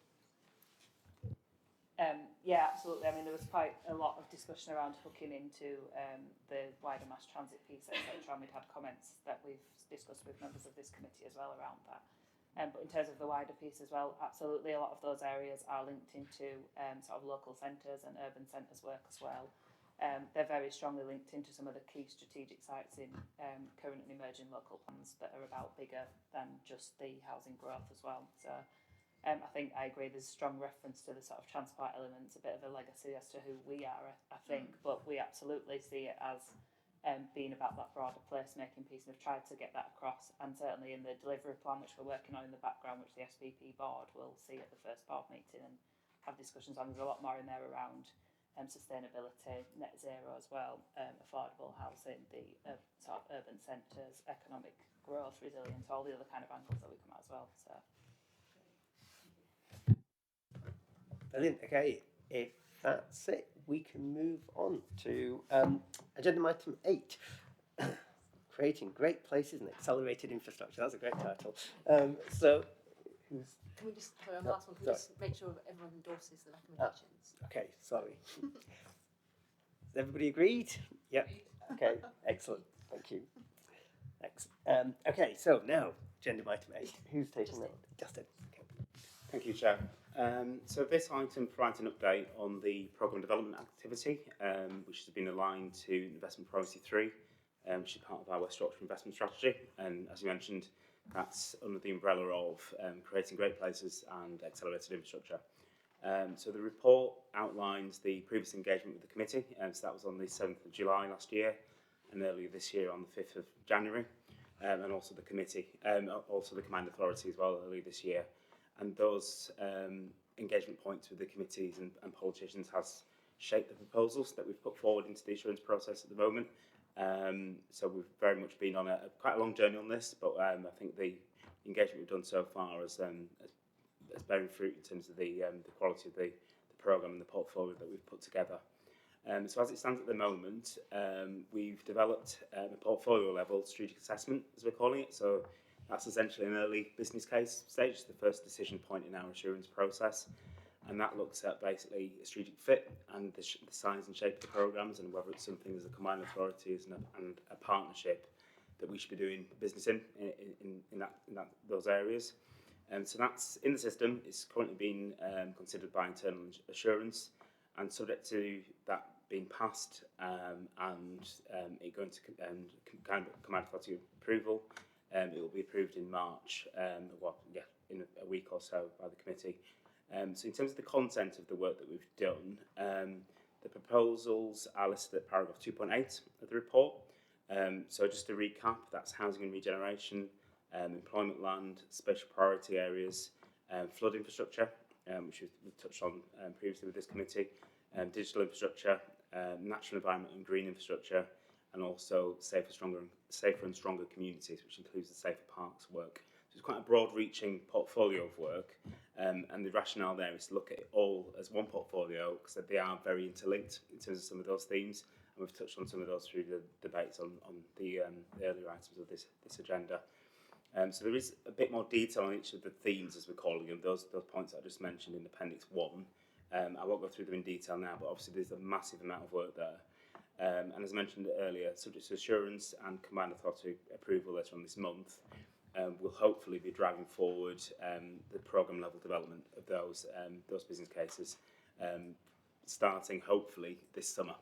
Yeah, absolutely. I mean, there was quite a lot of discussion around hooking into the wider mass transit piece, etc. And we'd had comments that we've discussed with members of this committee as well around that. But in terms of the wider piece as well, absolutely, a lot of those areas are linked into sort of local centres and urban centres work as well. They're very strongly linked into some of the key strategic sites in current and emerging local plans that are about bigger than just the housing growth as well. So I think I agree there's strong reference to the sort of transport elements, a bit of a legacy as to who we are, I think, but we absolutely see it as being about that broader placemaking piece, and we've tried to get that across, and certainly in the delivery plan which we're working on in the background, which the SPP board will see at the first board meeting and have discussions on. There's a lot more in there around sustainability, net zero as well, affordable housing, the sort of urban centres, economic growth, resilience, all the other kind of angles that we come at as well. So. Brilliant. Okay, if that's it, we can move on to agenda item 8. Creating great places and accelerated infrastructure. That's a great title. So, who's... Can we just, sorry, on the last one, can we just make sure everyone endorses the recommendations? Okay, sorry. Has everybody agreed? Yep. Okay, excellent. Thank you. Excellent. Okay, so now, agenda item 8. Who's taking that? Justin. Okay. Thank you, Chair. So this item provides an update on the programme development activity, which has been aligned to Investment Priority 3, which is part of our West Yorkshire investment strategy. And as you mentioned, that's under the umbrella of creating great places and accelerated infrastructure. So the report outlines the previous engagement with the committee, so that was on the 7th of July last year, and earlier this year on the 5th of January, and also the committee, also the Combined Authority as well earlier this year. And those engagement points with the committees and politicians has shaped the proposals that we've put forward into the assurance process at the moment. So we've very much been on quite a long journey on this, but I think the engagement we've done so far has bearing fruit in terms of the quality of the programme and the portfolio that we've put together. So as it stands at the moment, we've developed a portfolio level strategic assessment, as we're calling it. So that's essentially an early business case stage, the first decision point in our assurance process. And that looks at basically a strategic fit and the size and shape of the programmes, and whether it's something as a combined authority and a partnership that we should be doing business in those areas. So that's in the system. It's currently being considered by internal assurance, and subject to that being passed and it going to combined authority approval, it will be approved in March, in a week or so by the committee. So in terms of the content of the work that we've done, the proposals are listed at paragraph 2.8 of the report. So just to recap, that's housing and regeneration, employment land, special priority areas, flood infrastructure, which we've touched on previously with this committee, digital infrastructure, natural environment and green infrastructure, and also safer and stronger communities, which includes the safer parks work. So it's quite a broad-reaching portfolio of work, and the rationale there is to look at it all as one portfolio, because they are very interlinked in terms of some of those themes, and we've touched on some of those through the debates on the earlier items of this agenda. So there is a bit more detail on each of the themes, as we're calling them, those points that I just mentioned in Appendix 1. I won't go through them in detail now, but obviously there's a massive amount of work there. And as I mentioned earlier, subject to assurance and combined authority approval later on this month, we'll hopefully be driving forward the programme level development of those business cases, starting hopefully this summer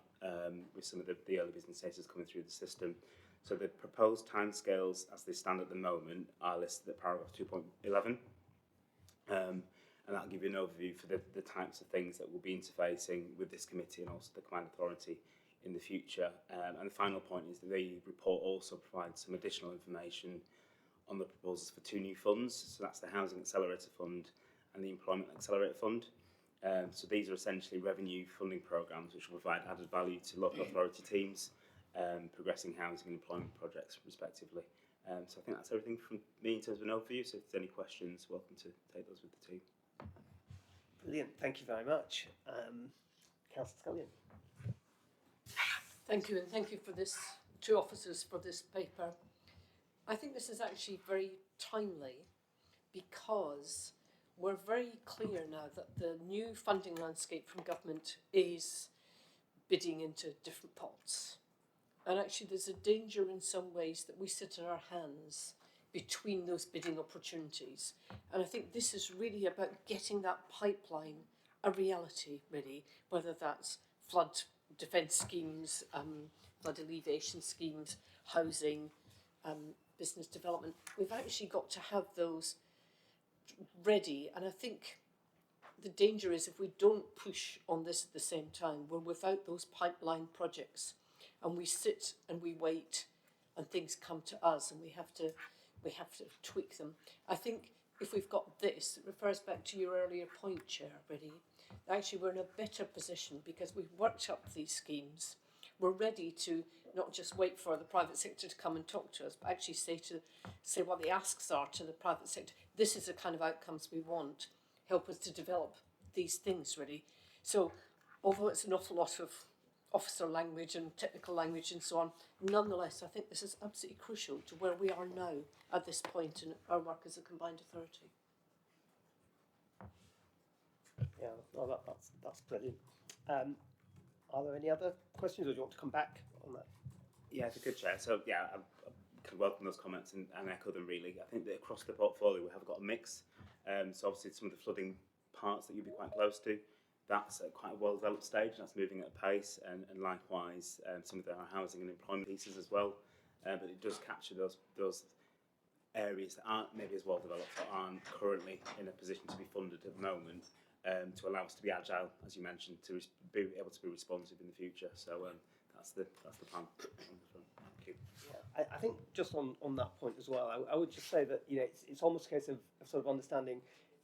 with some of the early business cases coming through the system. So the proposed timescales as they stand at the moment are listed at paragraph 2.11. And that'll give you an overview for the types of things that we'll be interfacing with this committee and also the Combined Authority in the future. And the final point is that the report also provides some additional information on the proposals for 2 new funds. So that's the Housing Accelerator Fund and the Employment Accelerator Fund. So these are essentially revenue funding programmes which will provide added value to local authority teams, progressing housing and employment projects respectively. So I think that's everything from me in terms of an overview. So if there's any questions, welcome to take those with the team. Brilliant. Thank you very much. Councillor Scullion. Thank you, and thank you for this, 2 officers, for this paper. I think this is actually very timely because we're very clear now that the new funding landscape from government is bidding into different pots. And actually there's a danger in some ways that we sit on our hands between those bidding opportunities. And I think this is really about getting that pipeline a reality, really, whether that's flood defence schemes, flood alleviation schemes, housing, business development. We've actually got to have those ready, and I think the danger is if we don't push on this at the same time, we're without those pipeline projects, and we sit and we wait, and things come to us, and we have to tweak them. I think if we've got this, it refers back to your earlier point, Chair, really. Actually, we're in a better position because we've worked up these schemes. We're ready to not just wait for the private sector to come and talk to us, but actually say what the asks are to the private sector. This is the kind of outcomes we want. Help us to develop these things, really. So, although it's an awful lot of officer language and technical language and so on, nonetheless, I think this is absolutely crucial to where we are now at this point in our work as a combined authority. Yeah, no, that's brilliant. Are there any other questions, or do you want to come back on that? Yeah, if you could, Chair. So, yeah, I can welcome those comments and echo them, really. I think that across the portfolio we have got a mix. So, obviously, some of the flooding parts that you'll be quite close to, that's at quite a well-developed stage, and that's moving at a pace, and likewise, some of our housing and employment pieces as well. But it does capture those areas that aren't maybe as well-developed or aren't currently in a position to be funded at the moment, to allow us to be agile, as you mentioned, to be able to be responsive in the future. So that's the plan. Thank you. Yeah, I think just on that point as well, I would just say that it's almost a case of sort of understanding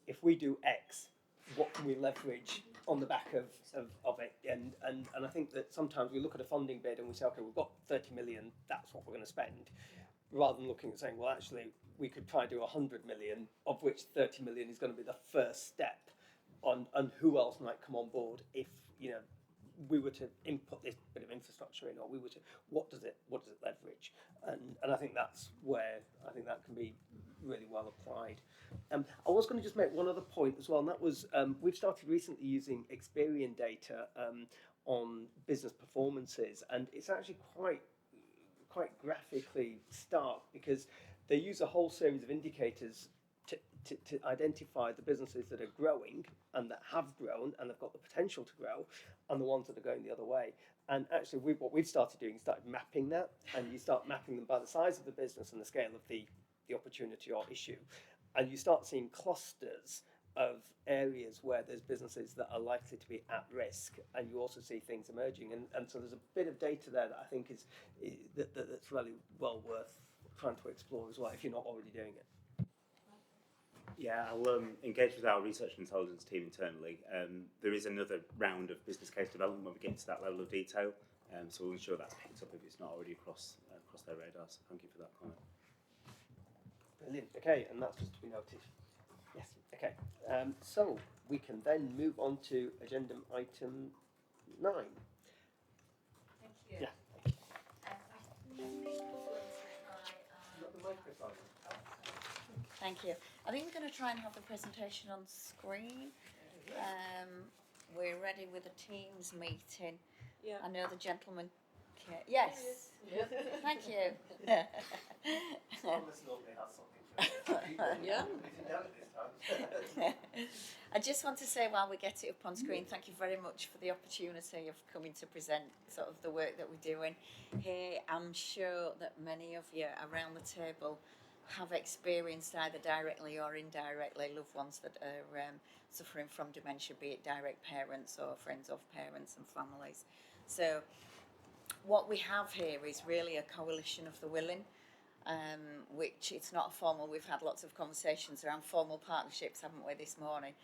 if we do X, what can we leverage on the back of it, and I think that sometimes we look at a funding bid and we say, okay, we've got 30 million, that's what we're going to spend, rather than looking at saying, well, actually we could try and do 100 million, of which 30 million is going to be the first step on who else might come on board if we were to input this bit of infrastructure in, or we were to what does it leverage, and I think that's where I think that can be really well applied. I was going to just make one other point as well, and that was we've started recently using Experian data on business performances, and it's actually quite graphically stark because they use a whole series of indicators to identify the businesses that are growing and that have grown and have got the potential to grow, and the ones that are going the other way. And actually, what we've started doing is started mapping that, and you start mapping them by the size of the business and the scale of the opportunity or issue, and you start seeing clusters of areas where there's businesses that are likely to be at risk, and you also see things emerging, and so there's a bit of data there that I think is that's really well worth trying to explore as well if you're not already doing it. Yeah, I'll engage with our research and intelligence team internally. There is another round of business case development when we get to that level of detail, so we'll ensure that's picked up if it's not already across their radar. So thank you for that comment. Brilliant. Okay, and that's just to be noted. Yes. Okay. So we can then move on to agenda item 9. Thank you. Yeah. Thank you. I think we're going to try and have the presentation on screen. We're ready with a Teams meeting. Yeah. I know the gentleman. Yes. Yeah. Thank you. Yeah. I just want to say while we get it up on screen, thank you very much for the opportunity of coming to present sort of the work that we're doing here. I'm sure that many of you around the table have experienced either directly or indirectly loved ones that are suffering from dementia, be it direct parents or friends of parents and families. So what we have here is really a coalition of the willing, which it's not formal. We've had lots of conversations around formal partnerships, haven't we, this morning?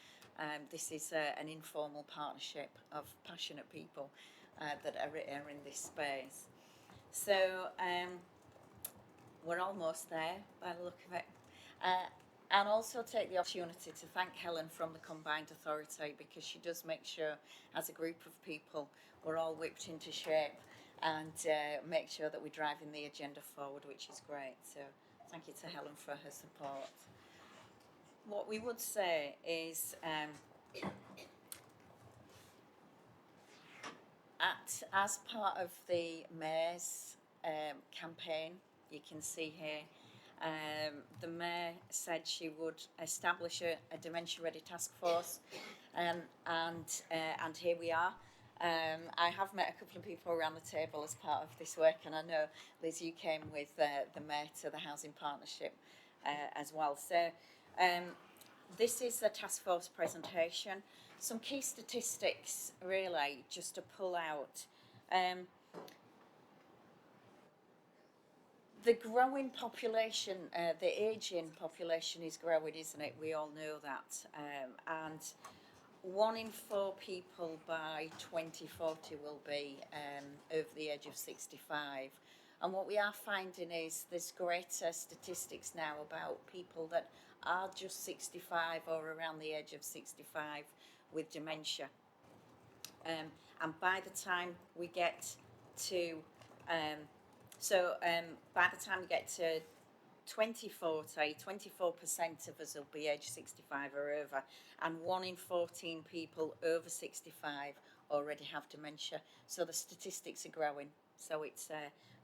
This is an informal partnership of passionate people that are in this space. So we're almost there by the look of it. And also take the opportunity to thank Helen from the Combined Authority, because she does make sure, as a group of people, we're all whipped into shape and make sure that we're driving the agenda forward, which is great. So thank you to Helen for her support. what we would say is as part of the Mayor's campaign, you can see here, the Mayor said she would establish a dementia-ready task force, and here we are. I have met a couple of people around the table as part of this work, and I know, Liz, you came with the Mayor to the Housing Partnership as well. So this is the task force presentation. Some key statistics, really, just to pull out. The growing population, the ageing population is growing, isn't it? We all know that. And 1 in 4 people by 2040 will be over the age of 65. And what we are finding is there's greater statistics now about people that are just 65 or around the age of 65 with dementia. And by the time we get to, by the time we get to 2040, 24% of us will be age 65 or over, and 1 in 14 people over 65 already have dementia. So the statistics are growing. So it's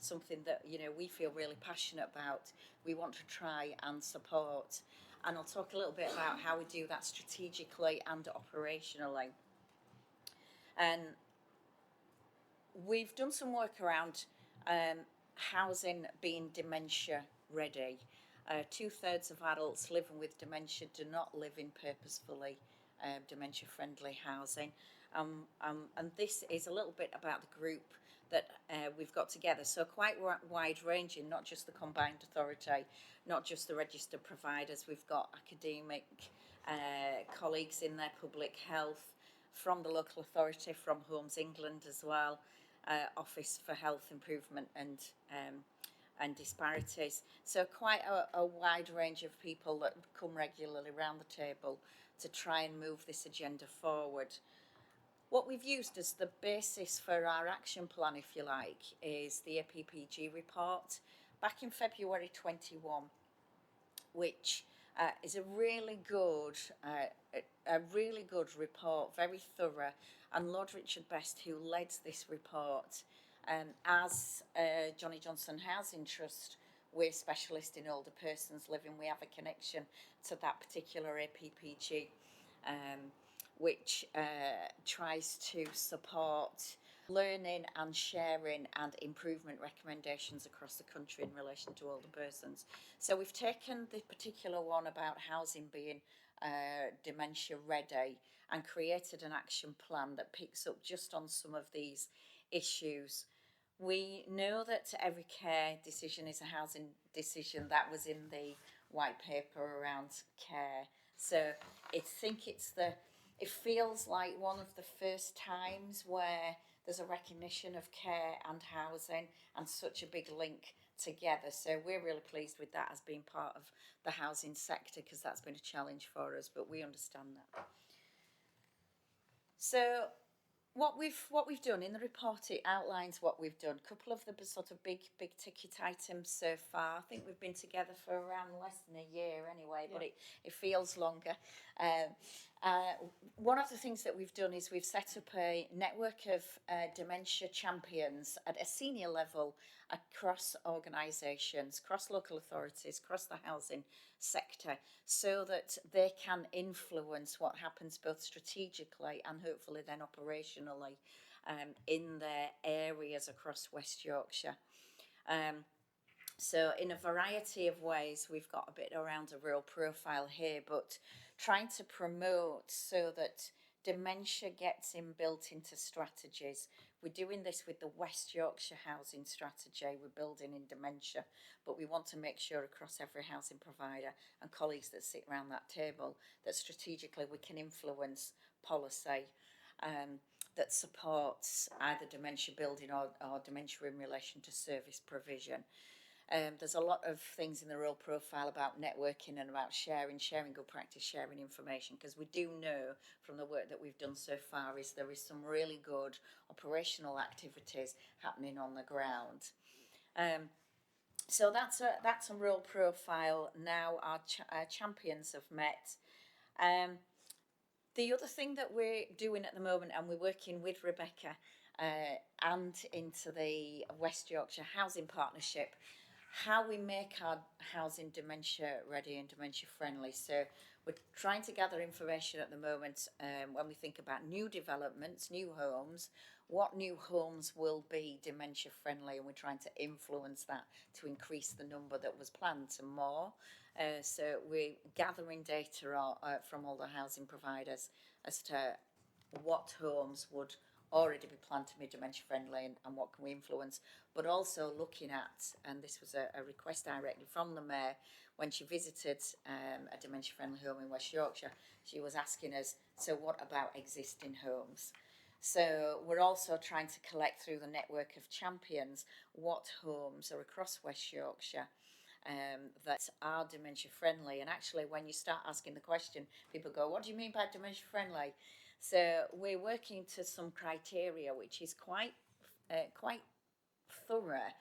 something that, you know, we feel really passionate about. We want to try and support. And I'll talk a little bit about how we do that strategically and operationally. And we've done some work around housing being dementia ready. 2/3 of adults living with dementia do not live in purposefully dementia friendly housing. And this is a little bit about the group that we've got together. So quite wide ranging, not just the combined authority, not just the registered providers. We've got academic colleagues in their public health, from the local authority, from Homes England as well, Office for Health Improvement and Disparities. So quite a wide range of people that come regularly around the table to try and move this agenda forward. What we've used as the basis for our action plan, if you like, is the APPG report back in February 21, which is a really good report, very thorough. And Lord Richard Best, who led this report, as Johnny Johnson Housing Trust, we're specialists in older persons living. We have a connection to that particular APPG, which tries to support learning and sharing and improvement recommendations across the country in relation to older persons. So we've taken the particular one about housing being dementia ready and created an action plan that picks up just on some of these issues. We know that every care decision is a housing decision. That was in the white paper around care. So it feels like one of the first times where there's a recognition of care and housing and such a big link together. So we're really pleased with that as being part of the housing sector, because that's been a challenge for us, but we understand that. So what we've done in the report, it outlines what we've done. A couple of the sort of big ticket items so far. I think we've been together for around less than a year anyway, but it feels longer. One of the things that we've done is we've set up a network of dementia champions at a senior level across organisations, across local authorities, across the housing sector, so that they can influence what happens both strategically and hopefully then operationally in their areas across West Yorkshire. So in a variety of ways, we've got a bit around a real profile here, but trying to promote so that dementia gets built into strategies. We're doing this with the West Yorkshire housing strategy we're building in dementia, but we want to make sure across every housing provider and colleagues that sit around that table that strategically we can influence policy that supports either dementia building or dementia in relation to service provision. There's a lot of things in the role profile about networking and about sharing good practice, sharing information, because we do know from the work that we've done so far is there is some really good operational activities happening on the ground. So that's a role profile. Now our champions have met. The other thing that we're doing at the moment, and we're working with Rebecca and into the West Yorkshire Housing Partnership, how we make our housing dementia ready and dementia friendly. So we're trying to gather information at the moment when we think about new developments, new homes, what new homes will be dementia friendly, and we're trying to influence that to increase the number that was planned to more. So we're gathering data from all the housing providers as to what homes would already be planned to be dementia friendly, and what can we influence, but also looking at, and this was a request directly from the Mayor when she visited a dementia friendly home in West Yorkshire. She was asking us, so what about existing homes? So we're also trying to collect through the network of champions what homes are across West Yorkshire that are dementia friendly. And actually, when you start asking the question, people go, what do you mean by dementia friendly? So we're working to some criteria which is quite thorough.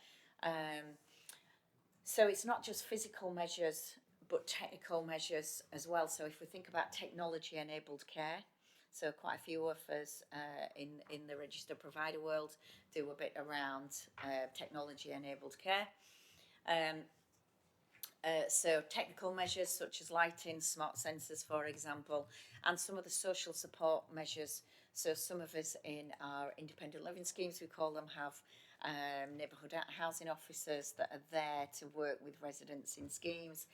So it's not just physical measures but technical measures as well. So if we think about technology enabled care, so quite a few of us in the registered provider world do a bit around technology enabled care. So technical measures such as lighting, smart sensors, for example, and some of the social support measures. So some of us in our independent living schemes, we call them, have neighbourhood housing officers that are there to work with residents in schemes,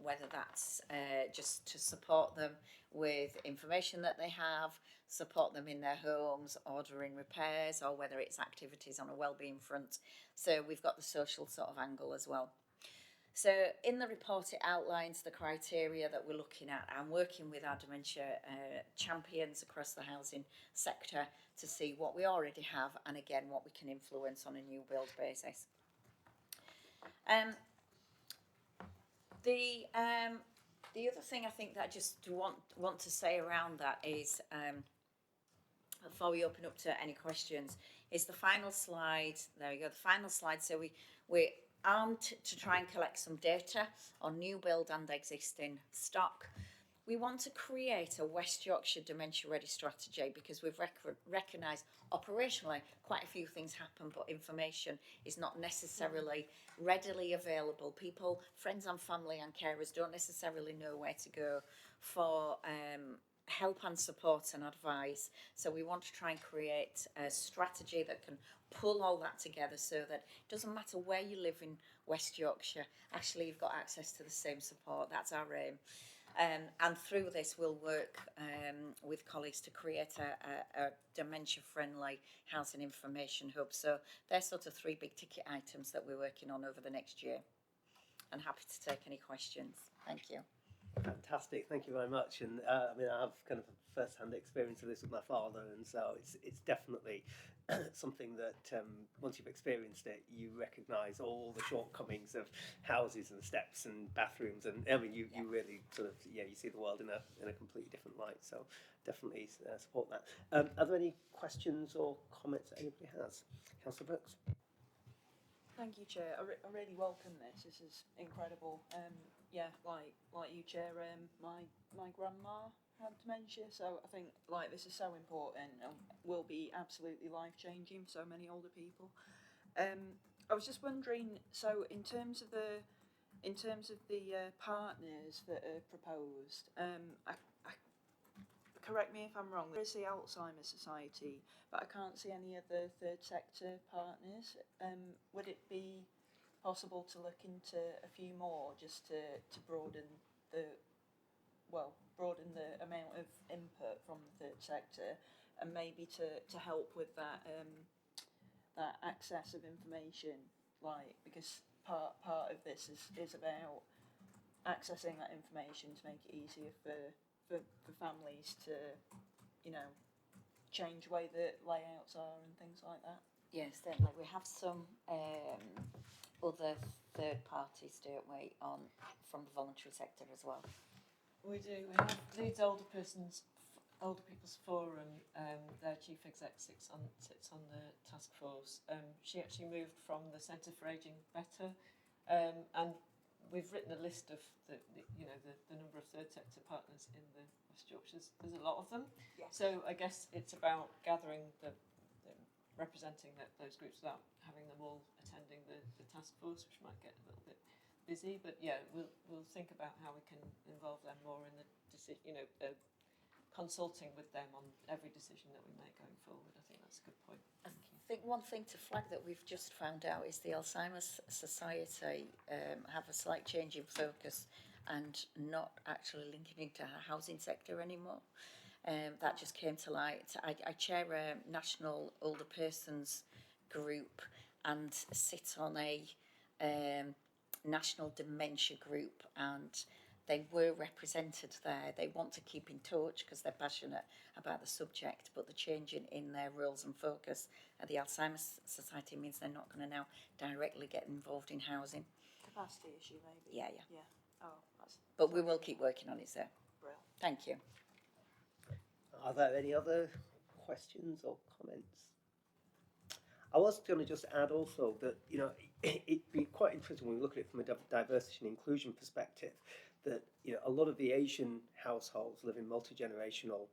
whether that's just to support them with information that they have, support them in their homes, ordering repairs, or whether it's activities on a wellbeing front. So we've got the social sort of angle as well. So in the report, it outlines the criteria that we're looking at and working with our dementia champions across the housing sector to see what we already have, and again, what we can influence on a new build basis. The other thing I think that I just want to say around that is, before we open up to any questions, is the final slide. There we go, the final slide. So we're armed to try and collect some data on new build and existing stock. We want to create a West Yorkshire dementia ready strategy because we've recognised operationally quite a few things happen, but information is not necessarily readily available. People, friends and family and carers don't necessarily know where to go for help and support and advice. So we want to try and create a strategy that can pull all that together so that it doesn't matter where you live in West Yorkshire, actually you've got access to the same support. That's our aim. And through this we'll work with colleagues to create a dementia friendly housing information hub. So they're sort of 3 big ticket items that we're working on over the next year. I'm happy to take any questions. Thank you. Fantastic, thank you very much. And I mean, I have kind of a first-hand experience of this with my father, and so it's definitely something that once you've experienced it, you recognise all the shortcomings of houses and steps and bathrooms, and I mean, you really sort of you see the world in a completely different light. So definitely support that. Are there any questions or comments that anybody has? Councillor Brooks. Thank you, Chair. I really welcome this. This is incredible. Yeah, like you, Chair. My grandma had dementia, so I think this is so important and will be absolutely life changing for so many older people. I was just wondering. So in terms of the partners that are proposed, correct me if I'm wrong. There is the Alzheimer's Society, but I can't see any other third sector partners. Would it be possible to look into a few more just to broaden the amount of input from the third sector, and maybe to help with that that access of information, because part of this is about accessing that information to make it easier for families to, change the way the layouts are and things like that. Yes, certainly. We have some other third parties, don't we, from the voluntary sector as well. We do. We have Leeds Older People's Forum. Their chief exec sits on the task force. She actually moved from the Centre for Ageing Better And we've written a list of the number of third sector partners in the West Yorkshire. There's a lot of them. Yes. So I guess it's about gathering representing those groups without having them all attending the task force, which might get a little bit busy. But yeah, we'll think about how we can involve them more in the decision, consulting with them on every decision that we make going forward. I think that's a good point. I think one thing to flag that we've just found out is the Alzheimer's Society have a slight change in focus and not actually linking into the housing sector anymore. That just came to light. I chair a national older persons group and sit on a national dementia group, and they were represented there. They want to keep in touch because they're passionate about the subject, but the change in their roles and focus at the Alzheimer's Society means they're not going to now directly get involved in housing. Capacity issue, maybe. Yeah. Yeah. Oh, that's. But we will keep working on it, sir. Brilliant. Thank you. Are there any other questions or comments? I was going to just add also that, it'd be quite interesting when we look at it from a diversity and inclusion perspective, that, a lot of the Asian households live in multi-generational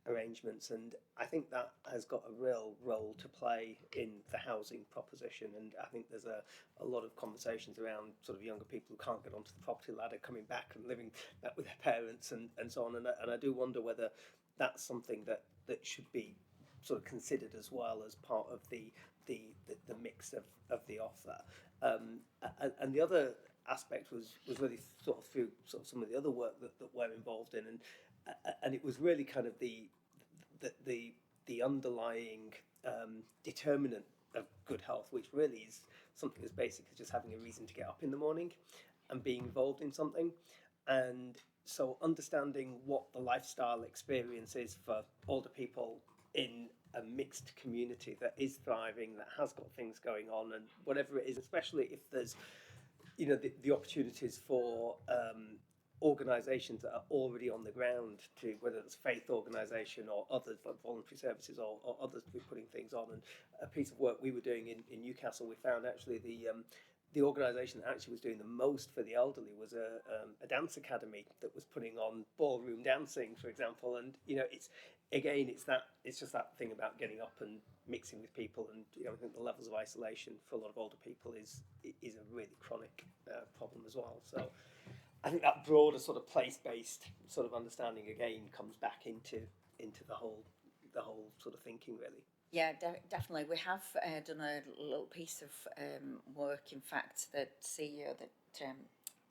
arrangements, and I think that has got a real role to play in the housing proposition. And I think there's a lot of conversations around sort of younger people who can't get onto the property ladder coming back and living back with their parents and so on. And I do wonder whether that's something that should be sort of considered as well as part of the mix of the offer. And the other aspect was really sort of through sort of some of the other work that we're involved in, and it was really kind of the underlying determinant of good health, which really is something as basic as just having a reason to get up in the morning and being involved in something. And so understanding what the lifestyle experience is for older people in a mixed community that is thriving, that has got things going on, and whatever it is, especially if there's the opportunities for organisations that are already on the ground, to whether it's faith organisation or others like voluntary services or others to be putting things on. And a piece of work we were doing in Newcastle, we found actually the organisation that actually was doing the most for the elderly was a dance academy that was putting on ballroom dancing, for example. And it's just that thing about getting up and mixing with people. And I think the levels of isolation for a lot of older people is a really chronic problem as well. So I think that broader sort of place-based sort of understanding again comes back into the whole sort of thinking, really. Yeah, definitely. We have done a little piece of work. In fact, the CEO that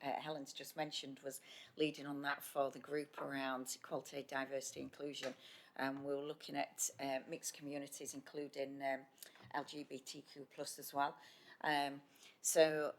Helen's just mentioned was leading on that for the group around equality, diversity, inclusion. We were looking at mixed communities, including LGBTQ plus as well. So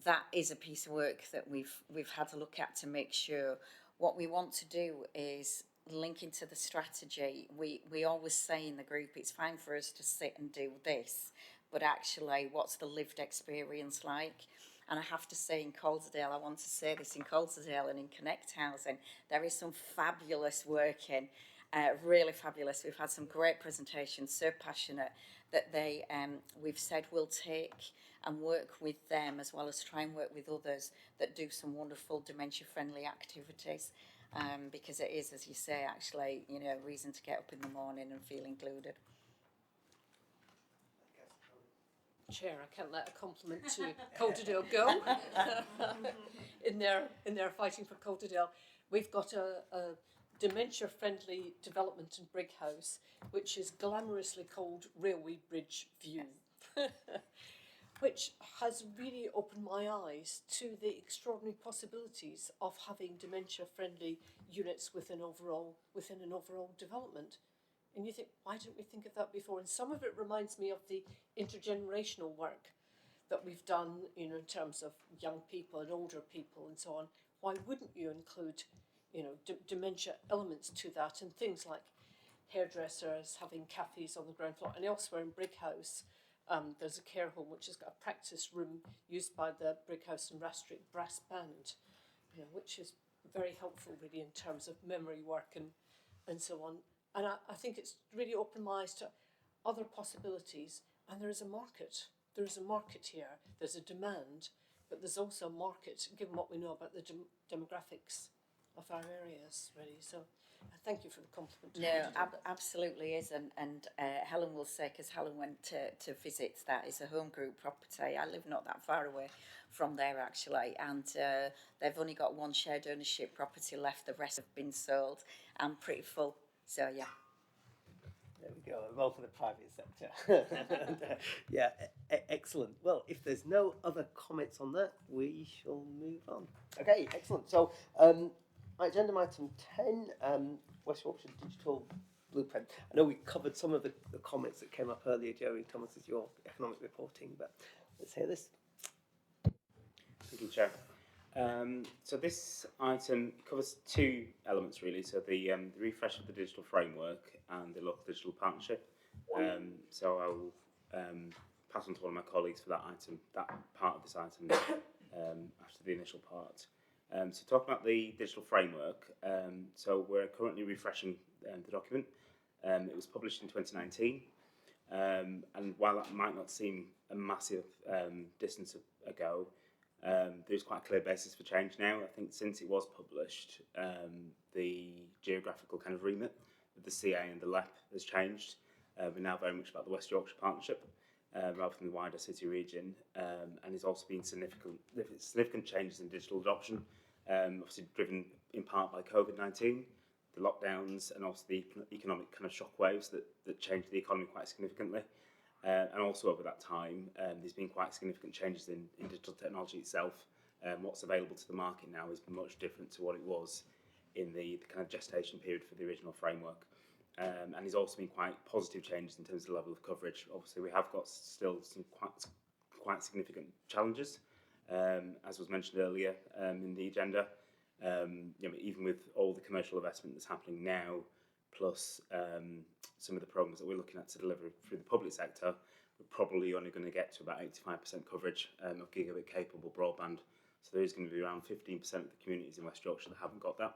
that is a piece of work that we've had to look at to make sure. What we want to do is link into the strategy. We always say in the group, it's fine for us to sit and do this, but actually what's the lived experience like? And I have to say in Calderdale, I want to say this, in Calderdale and in Connect Housing, there is some fabulous work in, really fabulous. We've had some great presentations, so passionate that we've said we'll take and work with them as well as try and work with others that do some wonderful dementia-friendly activities. Because it is, as you say, actually, a reason to get up in the morning and feel included. Chair, I can't let a compliment to Calderdale go. in their fighting for Calderdale, we've got a dementia-friendly development in Brighouse, which is glamorously called Railway Bridge View. Which has really opened my eyes to the extraordinary possibilities of having dementia-friendly units within an overall development. And you think, why didn't we think of that before? And some of it reminds me of the intergenerational work that we've done, in terms of young people and older people and so on. Why wouldn't you include, dementia elements to that, and things like hairdressers having cafes on the ground floor, and elsewhere in Brighouse. There's a care home which has got a practice room used by the Brighouse and Rastrick Brass Band, which is very helpful really in terms of memory work and so on. And I think it's really opened my eyes to other possibilities, and there is a market. There is a market here. There's a demand. but there's also a market, given what we know about the demographics of our areas, really. So thank you for the compliment. No, absolutely is, and Helen will say, because Helen went to visit that, it's a home group property. I live not that far away from there actually, and they've only got one shared ownership property left. The rest have been sold and pretty full. So yeah. There we go, a role for the private sector. And, yeah, excellent. Well, if there's no other comments on that, we shall move on. Okay, excellent. So, agenda item 10, West Yorkshire Digital Blueprint. I know we covered some of the comments that came up earlier, Jerry, Thomas, as your economic reporting, but let's hear this. Thank you, Chair. So this item covers two elements really. So the refresh of the digital framework and the local digital partnership. So I will pass on to one of my colleagues for that part of this item after the initial part. So talking about the digital framework, so we're currently refreshing the document. It was published in 2019, and while that might not seem a massive distance ago, there's quite a clear basis for change now. I think since it was published, the geographical kind of remit of the CA and the LEP has changed. We're now very much about the West Yorkshire Partnership rather than the wider city region, and there's also been significant changes in digital adoption, obviously driven in part by COVID-19, the lockdowns, and also the economic kind of shockwaves that changed the economy quite significantly. And also over that time, there's been quite significant changes in digital technology itself. What's available to the market now is much different to what it was in the kind of gestation period for the original framework. And there's also been quite positive changes in terms of the level of coverage. Obviously, we have got still some quite significant challenges, as was mentioned earlier in the agenda. Even with all the commercial investment that's happening now, plus some of the programs that we're looking at to deliver through the public sector, we're probably only going to get to about 85% coverage of gigabit capable broadband. So there is going to be around 15% of the communities in West Yorkshire that haven't got that.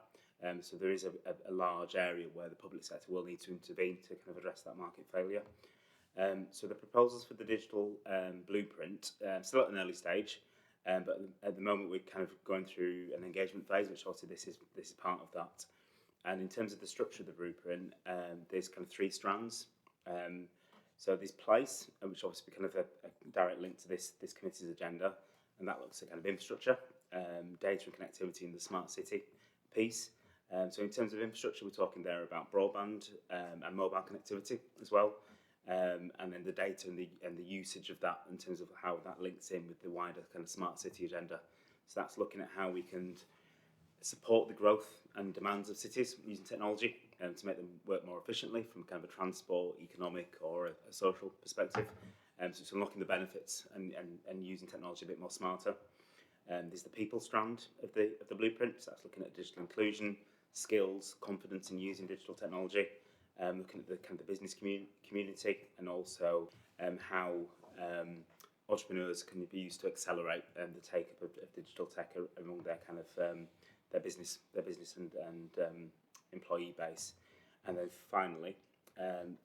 So there is a large area where the public sector will need to intervene to kind of address that market failure. So the proposals for the digital blueprint, still at an early stage, but at the moment we're kind of going through an engagement phase, which obviously this is part of that. And in terms of the structure of the blueprint, there's kind of three strands. So there's place, which obviously kind of a direct link to this committee's agenda, and that looks at kind of infrastructure, data and connectivity in the smart city piece. So in terms of infrastructure, we're talking there about broadband and mobile connectivity as well, and then the data and the usage of that in terms of how that links in with the wider kind of smart city agenda. So that's looking at how we can support the growth and demands of cities using technology to make them work more efficiently from kind of a transport, economic or a social perspective. So it's unlocking the benefits and using technology a bit more smarter. There's the people strand of the blueprint, so that's looking at digital inclusion, skills, confidence in using digital technology, looking at the kind of the business community, and also how entrepreneurs can be used to accelerate the take-up of digital tech among their kind of their business and employee base. And then finally,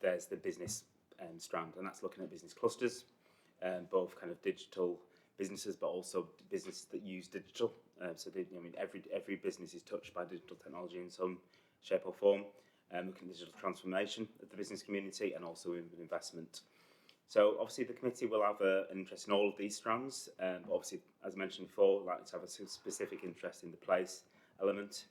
there's the business strand, and that's looking at business clusters, both kind of digital businesses, but also businesses that use digital. So every business is touched by digital technology in some shape or form. Looking at digital transformation of the business community and also in investment. So obviously the committee will have an interest in all of these strands. But obviously, as I mentioned before, I'd like to have a specific interest in the place element.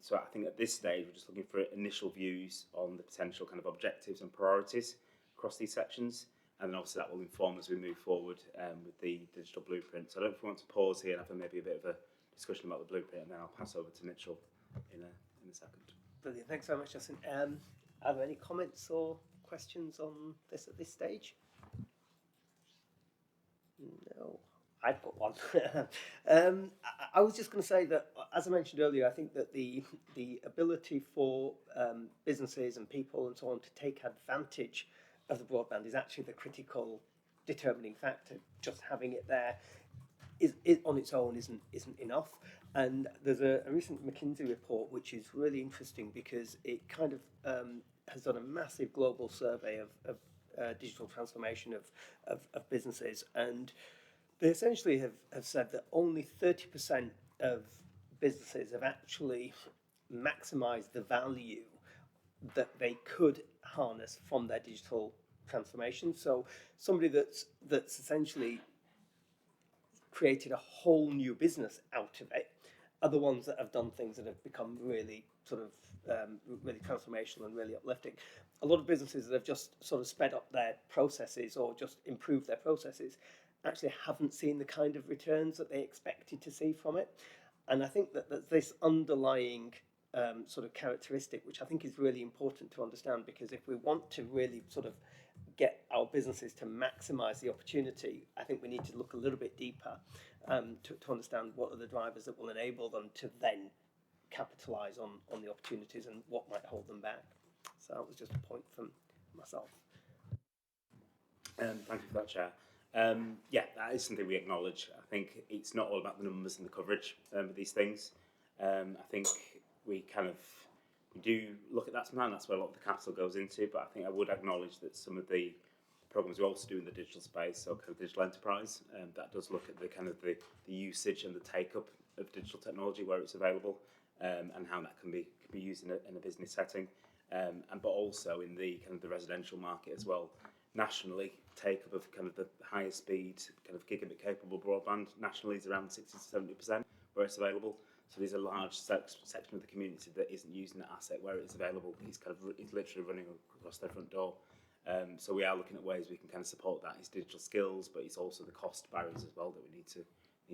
So I think at this stage, we're just looking for initial views on the potential kind of objectives and priorities across these sections. And then obviously that will inform as we move forward with the digital blueprint. So I don't know if we want to pause here and have maybe a bit of a discussion about the blueprint, and then I'll pass over to Mitchell in a second. Brilliant, thanks very much, Justin. Are there any comments or questions on this at this stage? No, I've got one. I was just going to say that, as I mentioned earlier, I think that the ability for businesses and people and so on to take advantage of the broadband is actually the critical determining factor. Just having it there is on its own isn't enough. And there's a recent McKinsey report which is really interesting because it kind of has done a massive global survey of digital transformation of businesses, and They essentially have said that only 30% of businesses have actually maximised the value that they could harness from their digital transformation. So somebody that's essentially created a whole new business out of it are the ones that have done things that have become really sort of really transformational and really uplifting. A lot of businesses that have just sort of sped up their processes or just improved their processes actually haven't seen the kind of returns that they expected to see from it. And I think that there's this underlying sort of characteristic, which I think is really important to understand, because if we want to really sort of get our businesses to maximise the opportunity, I think we need to look a little bit deeper to understand what are the drivers that will enable them to then capitalise on the opportunities and what might hold them back. So that was just a point from myself. Thank you for that, Chair. Yeah, that is something we acknowledge. I think it's not all about the numbers and the coverage of these things. I think we do look at that sometimes. That's where a lot of the capital goes into. But I think I would acknowledge that some of the programs we also do in the digital space, so kind of digital enterprise, that does look at the kind of the usage and the take up of digital technology where it's available, and how that can be used in a business setting, but also in the kind of the residential market as well. Nationally, take up of kind of the higher speed, kind of gigabit capable broadband nationally is around 60 to 70% where it's available. So there's a large section of the community that isn't using that asset where it's available. It's literally running across their front door. So we are looking at ways we can kind of support that. It's digital skills, but it's also the cost barriers as well that we need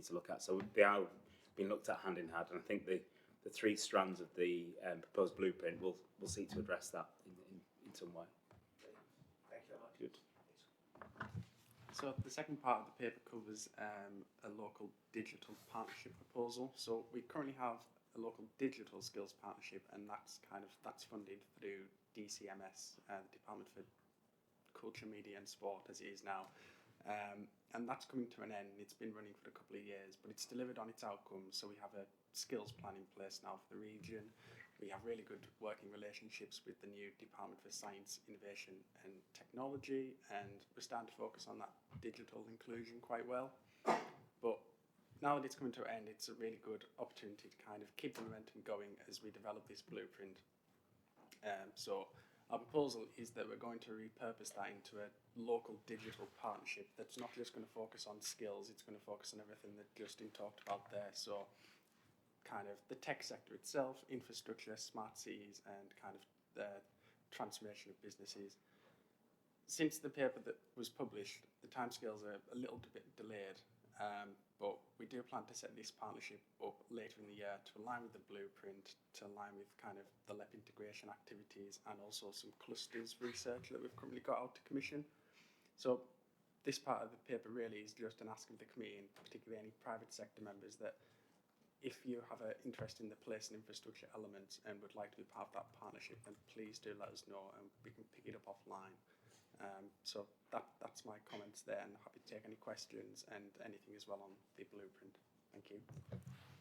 to look at. So they are being looked at hand in hand, and I think the three strands of the proposed blueprint will seek to address that in some way. Thank you very much. Good. So the second part of the paper covers a local digital partnership proposal. So we currently have a local digital skills partnership, and that's funded through DCMS, the Department for Culture, Media and Sport, as it is now. And that's coming to an end. It's been running for a couple of years, but it's delivered on its outcomes. So we have a skills plan in place now for the region. We have really good working relationships with the new Department for Science, Innovation and Technology, and we're starting to focus on that digital inclusion quite well. But now that it's coming to an end, it's a really good opportunity to kind of keep the momentum going as we develop this blueprint. So our proposal is that we're going to repurpose that into a local digital partnership that's not just going to focus on skills, it's going to focus on everything that Justin talked about there. So kind of the tech sector itself, infrastructure, smart cities, and kind of the transformation of businesses. Since the paper that was published, the timescales are a little bit delayed, but we do plan to set this partnership up later in the year to align with the blueprint, to align with kind of the LEP integration activities, and also some clusters research that we've currently got out to commission. So this part of the paper really is just an ask of the committee, and particularly any private sector members, that if you have an interest in the place and infrastructure elements and would like to be part of that partnership, then please do let us know and we can pick it up offline. So that's my comments there, and happy to take any questions and anything as well on the blueprint. Thank you.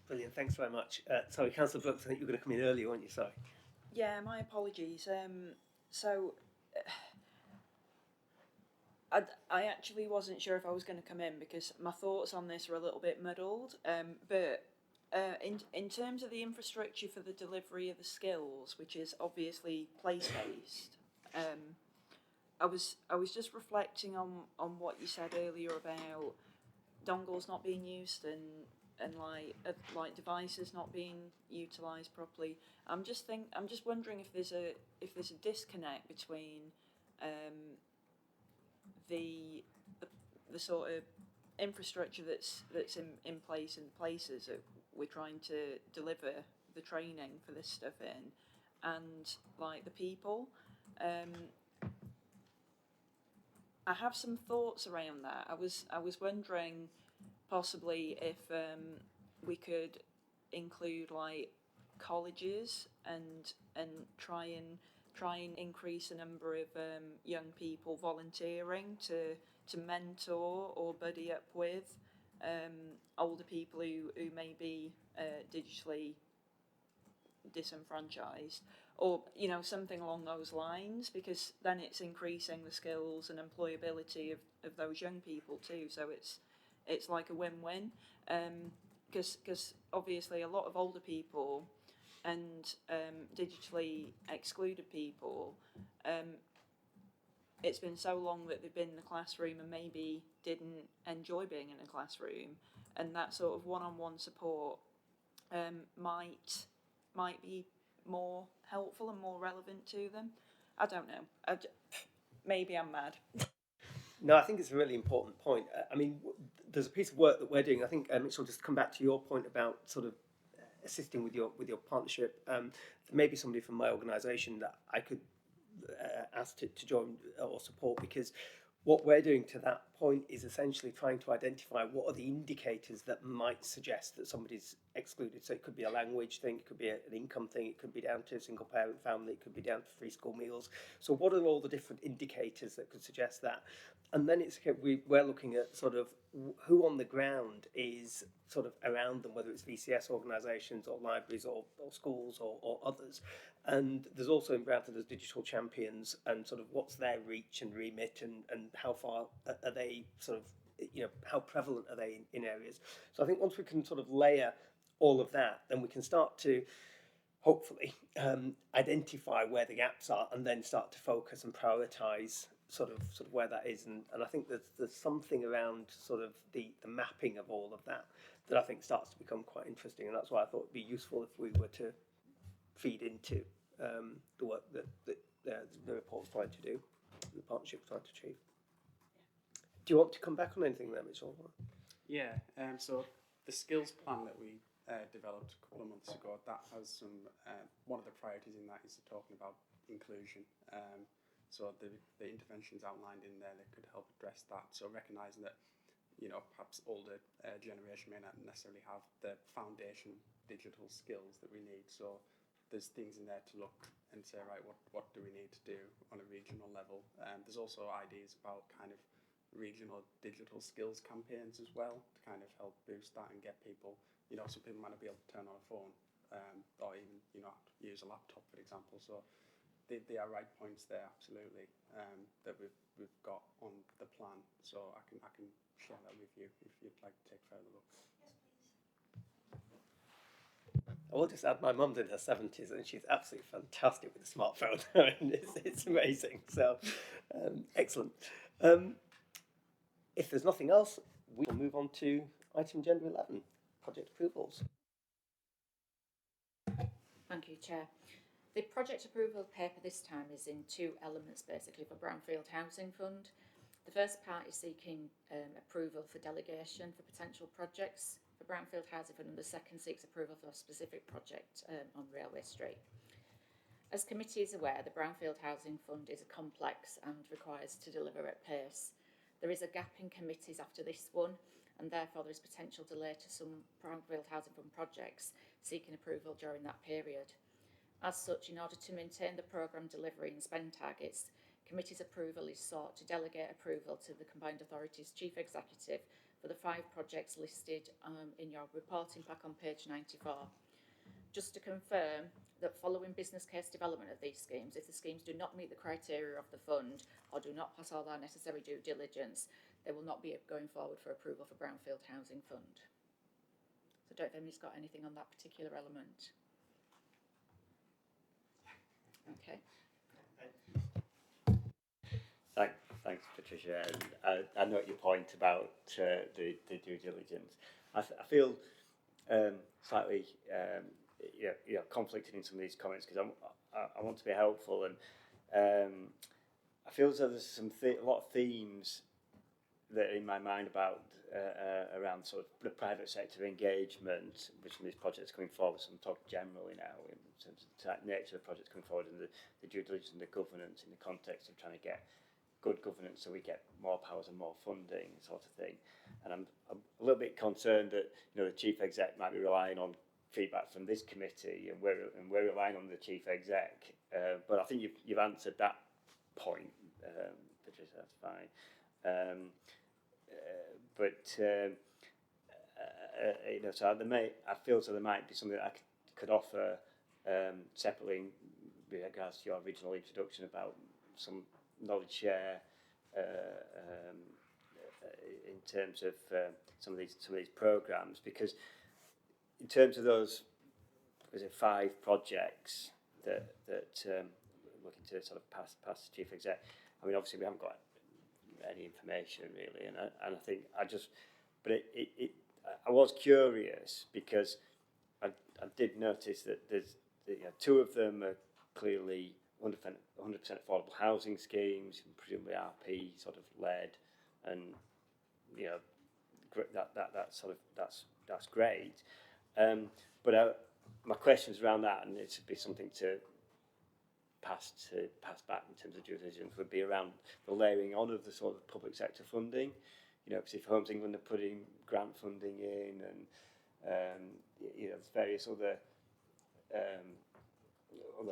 Brilliant, thanks very much. Sorry, Councillor Brooks, I think you were going to come in earlier, weren't you? Sorry. Yeah, my apologies. I actually wasn't sure if I was going to come in because my thoughts on this are a little bit muddled. But in terms of the infrastructure for the delivery of the skills, which is obviously place-based, I was just reflecting on what you said earlier about dongles not being used and like devices not being utilised properly. I'm just wondering if there's a disconnect between the sort of infrastructure that's in place in the places that we're trying to deliver the training for this stuff in, and like the people. I have some thoughts around that. I was wondering possibly if we could include like colleges and try and increase the number of young people volunteering to mentor or buddy up with older people who may be digitally disenfranchised, or something along those lines, because then it's increasing the skills and employability of those young people too. So it's like a win-win, because obviously a lot of older people and digitally excluded people, it's been so long that they've been in the classroom and maybe didn't enjoy being in a classroom, and that sort of one-on-one support might be more helpful and more relevant to them. I don't know. Maybe I'm mad. No, I think it's a really important point. I mean, there's a piece of work that we're doing. I think, Mitch, I'll just come back to your point about sort of assisting with your partnership. There may be somebody from my organisation that I could ask to join or support, because what we're doing to that point is essentially trying to identify what are the indicators that might suggest that somebody's excluded. So it could be a language thing, it could be an income thing, it could be down to a single parent family, it could be down to free school meals. So what are all the different indicators that could suggest that? And then we're looking at sort of who on the ground is sort of around them, whether it's VCS organisations or libraries or schools or others. And there's also in Bradford there's digital champions, and sort of what's their reach and remit, and how far are they sort of, how prevalent are they in areas. So I think once we can sort of layer all of that, then we can start to hopefully identify where the gaps are, and then start to focus and prioritise sort of where that is. And I think there's something around sort of the mapping of all of that I think starts to become quite interesting, and that's why I thought it'd be useful if we were to feed into the work that the report's trying to do, the partnership's trying to achieve. Do you want to come back on anything there, Mitchell? Yeah, so the skills plan that we developed a couple of months ago, that has some, one of the priorities in that is talking about inclusion. So the interventions outlined in there that could help address that. So recognising that, perhaps older generation may not necessarily have the foundation digital skills that we need. So there's things in there to look and say, right, what do we need to do on a regional level? There's also ideas about kind of regional digital skills campaigns as well, to kind of help boost that and get people, some people might not be able to turn on a phone, or even, use a laptop, for example. So they are right points there, absolutely, that we've got on the plan. So I can share that with you if you'd like to take further look. I will just add, my mum's in her 70s and she's absolutely fantastic with a smartphone. It's amazing. So, excellent. If there's nothing else, we will move on to item agenda 11, project approvals. Thank you, Chair. The project approval paper this time is in two elements, basically, for Brownfield Housing Fund. The first part is seeking approval for delegation for potential projects for Brownfield Housing Fund, and the second seeks approval for a specific project on Railway Street. As committee is aware, the Brownfield Housing Fund is complex and requires to deliver at pace. There is a gap in committees after this one, and therefore there is potential delay to some Brownfield Housing Fund projects seeking approval during that period. As such, in order to maintain the programme delivery and spend targets, committee's approval is sought to delegate approval to the Combined Authorities Chief Executive for the 5 projects listed in your reporting pack on page 94. Just to confirm that following business case development of these schemes, if the schemes do not meet the criteria of the fund or do not pass all their necessary due diligence, they will not be going forward for approval for Brownfield Housing Fund. So I don't know if anybody's got anything on that particular element. Okay. Thanks, Patricia. And I note your point about the due diligence. I feel slightly conflicted in some of these comments, because I want to be helpful, and I feel as though there's a lot of themes that are in my mind about around sort of the private sector engagement with some of these projects coming forward. So I'm talking generally now in terms of the nature of the projects coming forward, and the due diligence and the governance in the context of trying to get good governance so we get more powers and more funding, sort of thing. And I'm a little bit concerned that the chief exec might be relying on feedback from this committee, and we're relying on the chief exec. But I think you've answered that point, Patricia. That's fine. So I feel so there might be something that I could offer separately with regards to your original introduction about some knowledge share in terms of some of these programmes, because in terms of those, was it 5 projects that looking to sort of pass the chief exec? I mean, obviously we haven't got any information really, and I think I was curious because I did notice that there's 2 of them are clearly 100% affordable housing schemes, presumably RP sort of led, and that's great. But my questions around that, and it would be something to pass back in terms of due diligence, would be around the layering on of the sort of public sector funding. Because if Homes England are putting grant funding in, and there's various other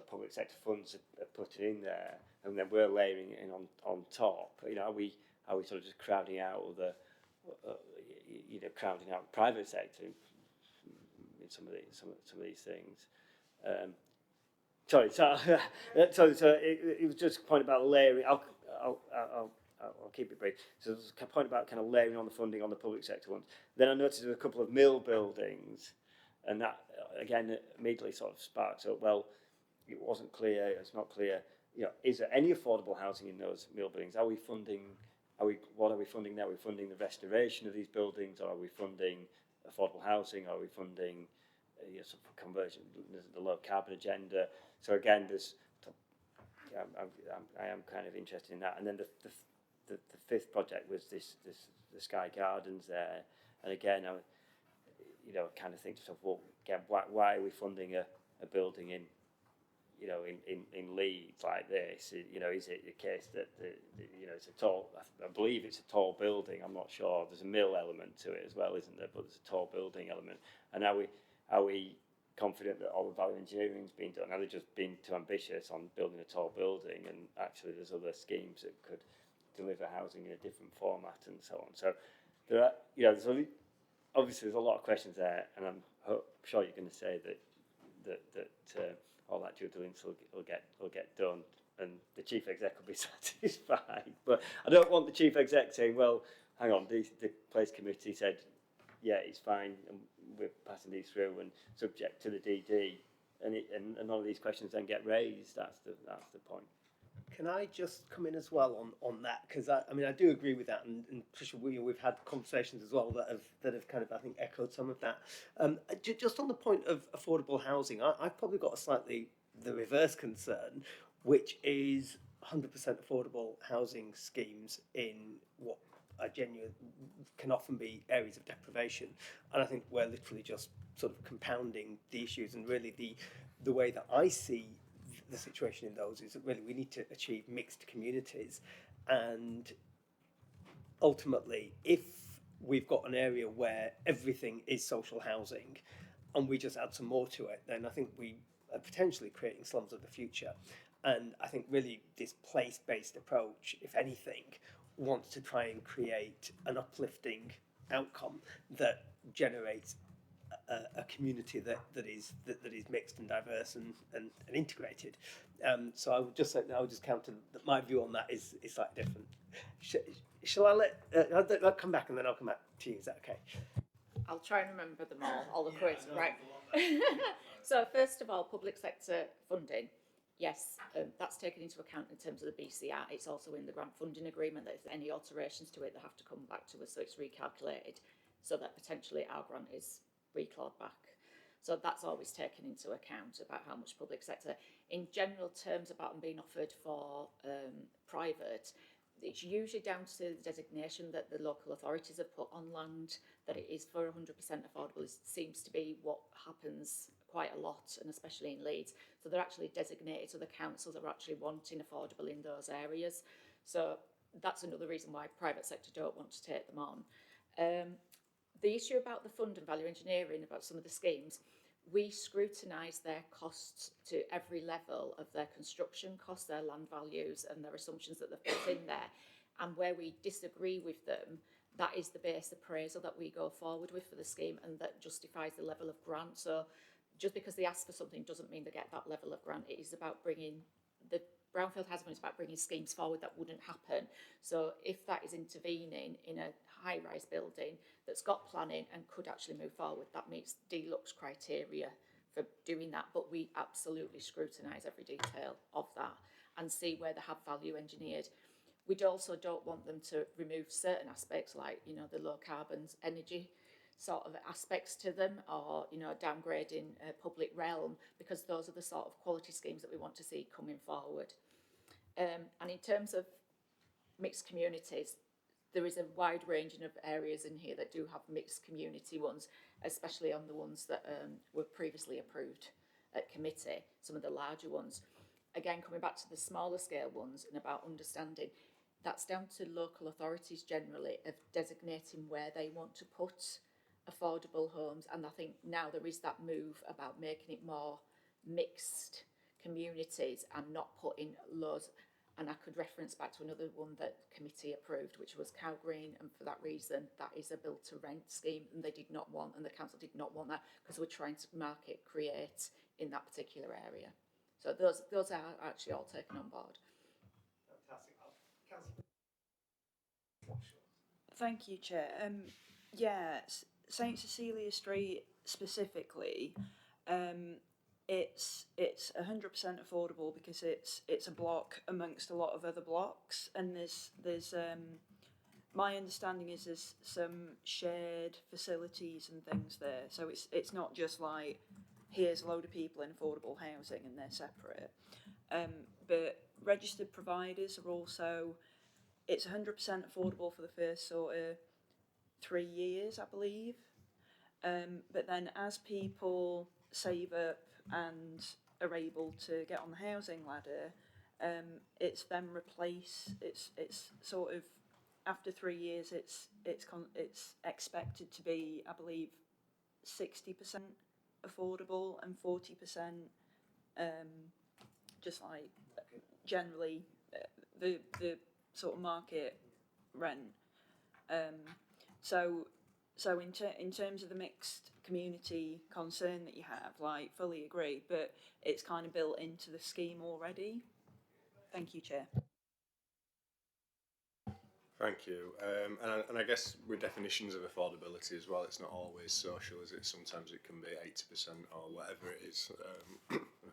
public sector funds are put in there, and then we're layering it in on top. Are we sort of just crowding out the crowding out the private sector in some of these things? So it was just a point about layering. I'll keep it brief. So there's a point about kind of layering on the funding on the public sector ones. Then I noticed there were a couple of mill buildings, and that again immediately sort of sparks up. Well, it wasn't clear. It's not clear. Is there any affordable housing in those mill buildings? What are we funding now? Are we funding the restoration of these buildings, or are we funding affordable housing? Are we funding sort of conversion, the low carbon agenda? So again, I am kind of interested in that. And then the 5th project was the Sky Gardens there, and again, I kind of think to myself, well, again, why are we funding a building in Leeds like this? Is it the case that it's a tall? I believe it's a tall building. I'm not sure. There's a mill element to it as well, isn't there? But there's a tall building element. And are we confident that all the value engineering's been done? Are they just being too ambitious on building a tall building, and actually there's other schemes that could deliver housing in a different format and so on? So there are, obviously there's a lot of questions there, and I'm sure you're going to say that all that due diligence will get done, and the chief exec will be satisfied. But I don't want the chief exec saying, well, hang on, the place committee said, yeah, it's fine, and we're passing these through and subject to the DD, and none of these questions then get raised. That's the point. Can I just come in as well on that? Because I do agree with that, and Tricia, we've had conversations as well that have kind of, I think, echoed some of that. Just on the point of affordable housing, I've probably got a slightly the reverse concern, which is 100% affordable housing schemes in what are genuine can often be areas of deprivation, and I think we're literally just sort of compounding the issues. And really, the way that I see the situation in those is that really we need to achieve mixed communities, and ultimately, if we've got an area where everything is social housing, and we just add some more to it, then I think we are potentially creating slums of the future. And I think really this place-based approach, if anything, wants to try and create an uplifting outcome that generates a community that is mixed and diverse and integrated. So I would just say, I would just counter that my view on that is slightly different. Shall I I'll come back and then I'll come back to you. Is that okay? I'll try and remember them all the quiz, right? So first of all, public sector funding. Yes, that's taken into account in terms of the BCR. It's also in the grant funding agreement that if there's any alterations to it, they have to come back to us, so it's recalculated, so that potentially our grant is reclawed back. So that's always taken into account about how much public sector. In general terms about them being offered for private, it's usually down to the designation that the local authorities have put on land, that it is for 100% affordable. It seems to be what happens quite a lot, and especially in Leeds. So they're actually designated, so the councils are actually wanting affordable in those areas. So that's another reason why private sector don't want to take them on. The issue about the fund and value engineering, about some of the schemes, we scrutinise their costs to every level of their construction costs, their land values and their assumptions that they've put in there. And where we disagree with them, that is the base appraisal that we go forward with for the scheme, and that justifies the level of grant. So just because they ask for something doesn't mean they get that level of grant. It is about bringing the brownfield housing fund is about bringing schemes forward that wouldn't happen. So if that is intervening in a high-rise building that's got planning and could actually move forward, that meets deluxe criteria for doing that. But we absolutely scrutinise every detail of that and see where they have value engineered. We also don't want them to remove certain aspects, like, you know, the low carbon energy sort of aspects to them, or, you know, downgrading public realm, because those are the sort of quality schemes that we want to see coming forward. And in terms of mixed communities, there is a wide ranging of areas in here that do have mixed community ones, especially on the ones that were previously approved at committee, some of the larger ones. Again, coming back to the smaller scale ones and about understanding, that's down to local authorities generally of designating where they want to put affordable homes. And I think now there is that move about making it more mixed communities and not putting loads. And I could reference back to another one that committee approved, which was Cow Green, and for that reason, that is a build to rent scheme, and they did not want, and the council did not want that, because we're trying to market create in that particular area. So those are actually all taken on board. Fantastic. Thank you, Chair. Yeah, St Cecilia Street specifically, it's 100% affordable because it's a block amongst a lot of other blocks, and there's my understanding is there's some shared facilities and things there, so it's not just like here's a load of people in affordable housing and they're separate. But registered providers are also, it's 100% affordable for the first sort of 3 years, I believe. But then as people save up and are able to get on the housing ladder, it's then it's sort of, after 3 years, it's expected to be, I believe, 60% affordable and 40% just like generally the sort of market rent. So in terms of the mixed community concern that you have, like, fully agree, but it's kind of built into the scheme already. Thank you, Chair. Thank you. And I guess with definitions of affordability as well, it's not always social, is it? Sometimes it can be 80% or whatever it is.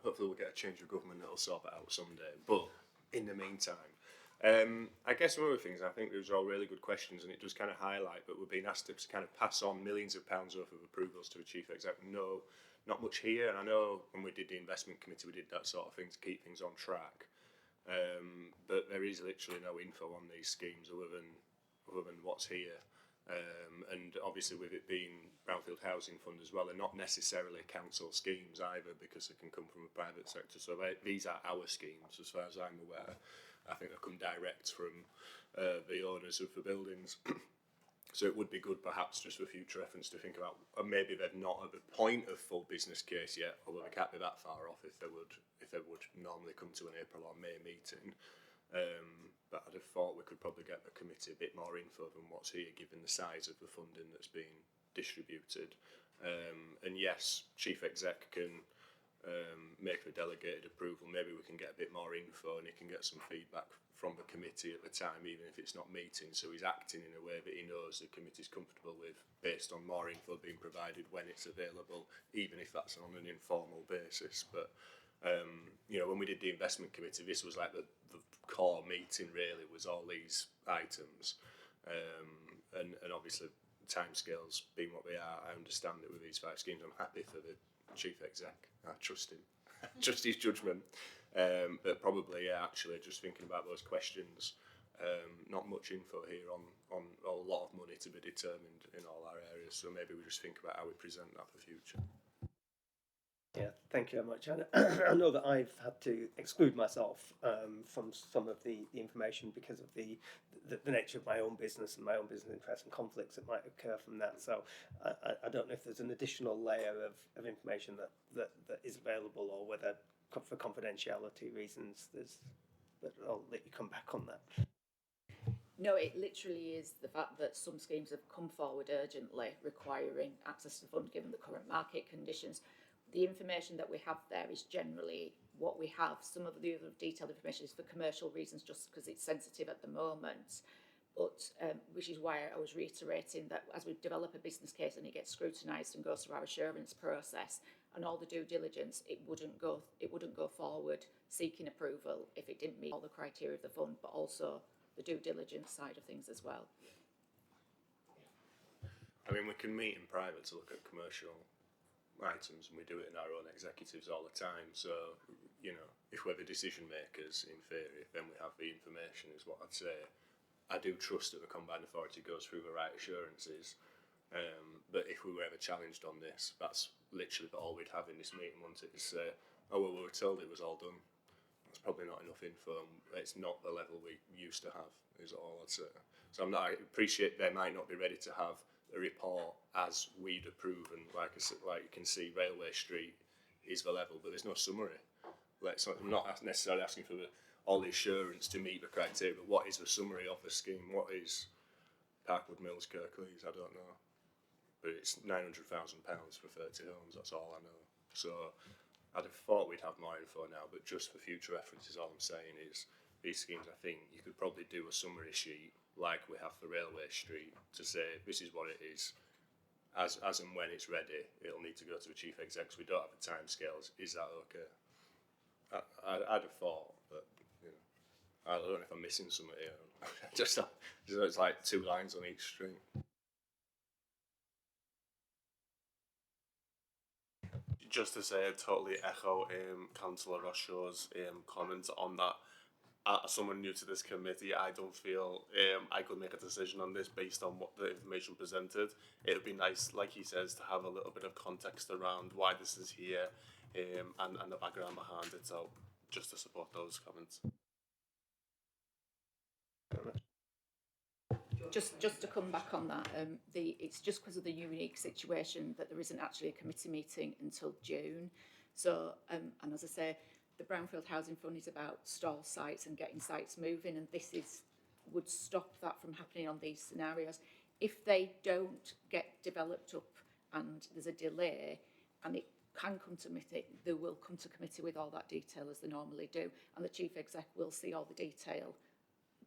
Hopefully we'll get a change of government that'll sort that out someday. But in the meantime, I guess one of the things, I think those are all really good questions, and it does kind of highlight that we're being asked to kind of pass on millions of pounds worth of approvals to a chief exec. No, not much here. And I know when we did the investment committee, we did that sort of thing to keep things on track. But there is literally no info on these schemes other than what's here. And obviously with it being Brownfield Housing Fund as well, they're not necessarily council schemes either, because they can come from a private sector. So these are our schemes as far as I'm aware. I think they come direct from the owners of the buildings. So it would be good perhaps just for future reference to think about, maybe they're not at the point of full business case yet, although they can't be that far off if they would normally come to an April or May meeting. But I'd have thought we could probably get the committee a bit more info than what's here, given the size of the funding that's being distributed. And yes, chief exec can make a delegated approval. Maybe we can get a bit more info and he can get some feedback from the committee at the time, even if it's not meeting. So he's acting in a way that he knows the committee's comfortable with, based on more info being provided when it's available, even if that's on an informal basis. But you know, when we did the investment committee, this was like the core meeting really, was all these items. And obviously timescales being what they are, I understand that with these 5 schemes, I'm happy for the chief exec. I trust him, trust his judgment. But probably, yeah, actually just thinking about those questions, not much info here on a lot of money to be determined in all our areas. So maybe we just think about how we present that for future. Yeah, thank you very much. I know that I've had to exclude myself from some of the information because of the nature of my own business and my own business interests and conflicts that might occur from that. So I don't know if there's an additional layer of information that is available, or whether for confidentiality reasons but I'll let you come back on that. No, it literally is the fact that some schemes have come forward urgently requiring access to fund given the current market conditions. the information that we have there is generally what we have. Some of the other detailed information is for commercial reasons, just because it's sensitive at the moment. But which is why I was reiterating that as we develop a business case and it gets scrutinised and goes through our assurance process and all the due diligence, it wouldn't go forward seeking approval if it didn't meet all the criteria of the fund, but also the due diligence side of things as well. I mean, we can meet in private to look at commercial items, and we do it in our own executives all the time. So, you know, if we're the decision makers, in theory, then we have the information, is what I'd say. I do trust that the combined authority goes through the right assurances. But if we were ever challenged on this, that's literally all we'd have in this meeting, wouldn't it? Is say, oh, well, we were told it was all done. That's probably not enough info. It's not the level we used to have, is all I'd say. So I appreciate they might not be ready to have a report as we'd approve, and like you can see, Railway Street is the level, but there's no summary. I'm not necessarily asking for all the assurance to meet the criteria, but what is the summary of the scheme? What is Parkwood Mills, Kirklees? I don't know. But it's £900,000 for 30 homes, that's all I know. So I'd have thought we'd have more info now, but just for future references, all I'm saying is these schemes, I think you could probably do a summary sheet like we have for Railway Street to say this is what it is. As and when it's ready, it'll need to go to the chief execs. We don't have the timescales. Is that okay? I'd have thought, but you know, I don't know if I'm missing something here. just it's like 2 lines on each string. Just to say, I totally echo Councillor Rocheau's comments on that. As someone new to this committee, I don't feel I could make a decision on this based on what the information presented. It would be nice, like he says, to have a little bit of context around why this is here and the background behind it. So just to support those comments. Just to come back on that, it's just because of the unique situation that there isn't actually a committee meeting until June. So, and as I say, the Brownfield Housing Fund is about stall sites and getting sites moving, and this would stop that from happening on these scenarios. If they don't get developed up and there's a delay, and it can come to committee, they will come to committee with all that detail as they normally do, and the chief exec will see all the detail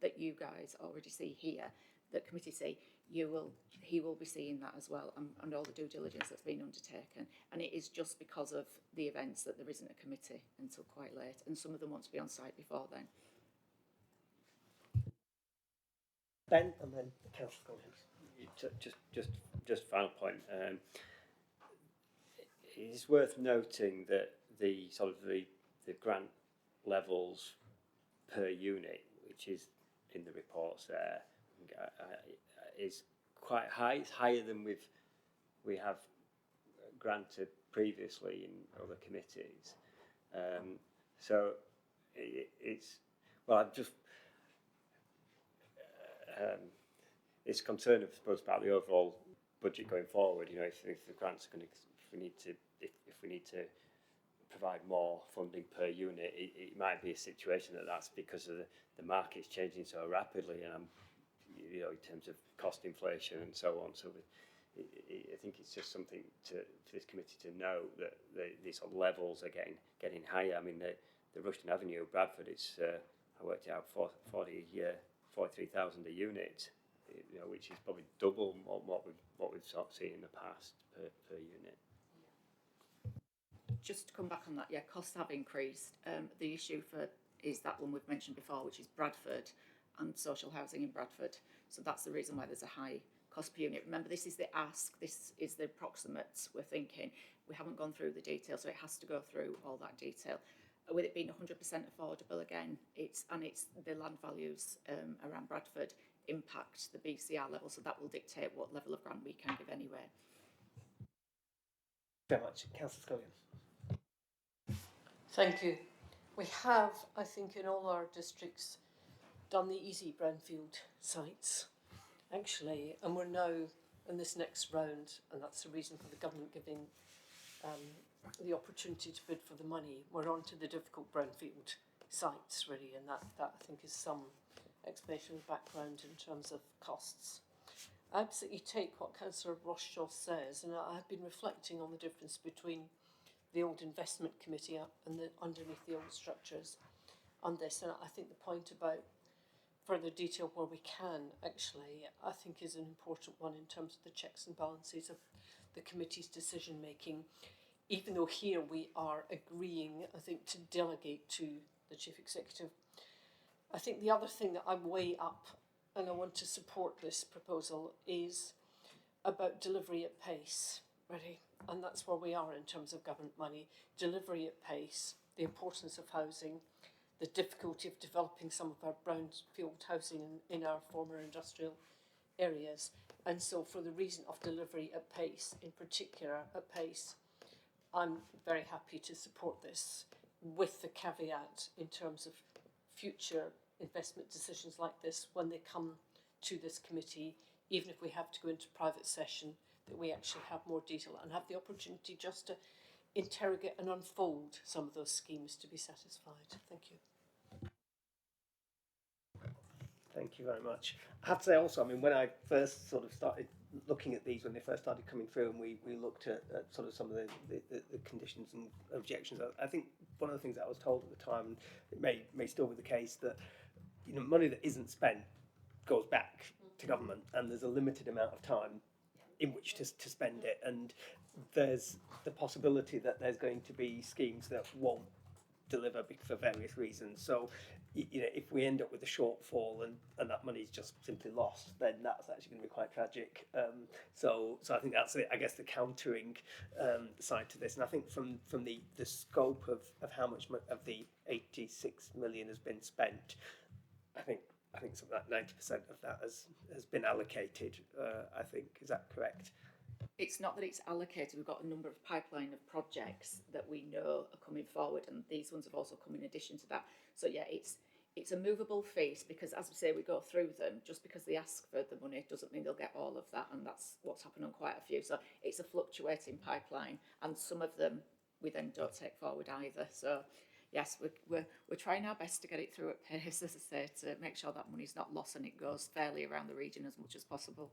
that you guys already see here, that committee see. He will be seeing that as well, and all the due diligence that's been undertaken. And it is just because of the events that there isn't a committee until quite late, and some of them want to be on site before then. Ben, and then Councillor Collins. Just final point. It's worth noting that the grant levels per unit, which is in the reports there, is quite high. It's higher than we have granted previously in other committees. So it's it's concern, I suppose, about the overall budget going forward. You know, if the grants are going to, if we need to provide more funding per unit, it might be a situation that's because of the market's changing so rapidly, and you know, in terms of cost inflation and so on. So I think it's just something for this committee to know that these sort of levels are getting higher. I mean, the Rushton Avenue, Bradford, it's I worked it out 43,000 a unit, you know, which is probably double what we've sort of seen in the past per unit. Just to come back on that, yeah, costs have increased. The issue is that one we've mentioned before, which is Bradford and social housing in Bradford. So that's the reason why there's a high cost per unit. Remember, this is the ask, this is the approximates we're thinking. We haven't gone through the detail, so it has to go through all that detail. With it being 100% affordable again, it's the land values around Bradford impact the BCR level, so that will dictate what level of grant we can give anyway. Very much. Councillor Scullion. Thank you. We have, I think, in all our districts done the easy brownfield sites, actually, and we're now in this next round, and that's the reason for the government giving the opportunity to bid for the money. We're on to the difficult brownfield sites, really, and that I think is some explanation of background in terms of costs. I absolutely take what Councillor Rocheau says, and I've been reflecting on the difference between the old investment committee up and underneath the old structures on this. And I think the point about further detail where we can, actually, I think is an important one in terms of the checks and balances of the committee's decision making. Even though here we are agreeing, I think, to delegate to the chief executive. I think the other thing that I'm way up, and I want to support this proposal, is about delivery at pace, really. And that's where we are in terms of government money. Delivery at pace, the importance of housing, the difficulty of developing some of our brownfield housing in our former industrial areas. And so for the reason of delivery at pace, in particular at pace, I'm very happy to support this, with the caveat in terms of future investment decisions like this when they come to this committee, even if we have to go into private session, that we actually have more detail and have the opportunity just to interrogate and unfold some of those schemes to be satisfied. Thank you. Thank you very much. I have to say also, I mean, when I first sort of started looking at these, when they first started coming through, and we looked at sort of some of the conditions and objections, I think one of the things that I was told at the time, and it may still be the case, that money that isn't spent goes back to government, and there's a limited amount of time in which to spend it, and there's the possibility that there's going to be schemes that won't deliver for various reasons. So, if we end up with a shortfall and that money's just simply lost, then that's actually going to be quite tragic. So I think that's I guess the countering side to this. And I think from the scope of how much of the 86 million has been spent, I think something like 90% of that has been allocated. I think, is that correct? It's not that it's allocated. We've got a number of pipeline of projects that we know are coming forward, and these ones have also come in addition to that. So yeah, it's a movable feast, because as we say, we go through them. Just because they ask for the money doesn't mean they'll get all of that, and that's what's happened on quite a few. So it's a fluctuating pipeline, and some of them we then don't take forward either. So yes, we're trying our best to get it through at pace, as I say, to make sure that money's not lost and it goes fairly around the region as much as possible.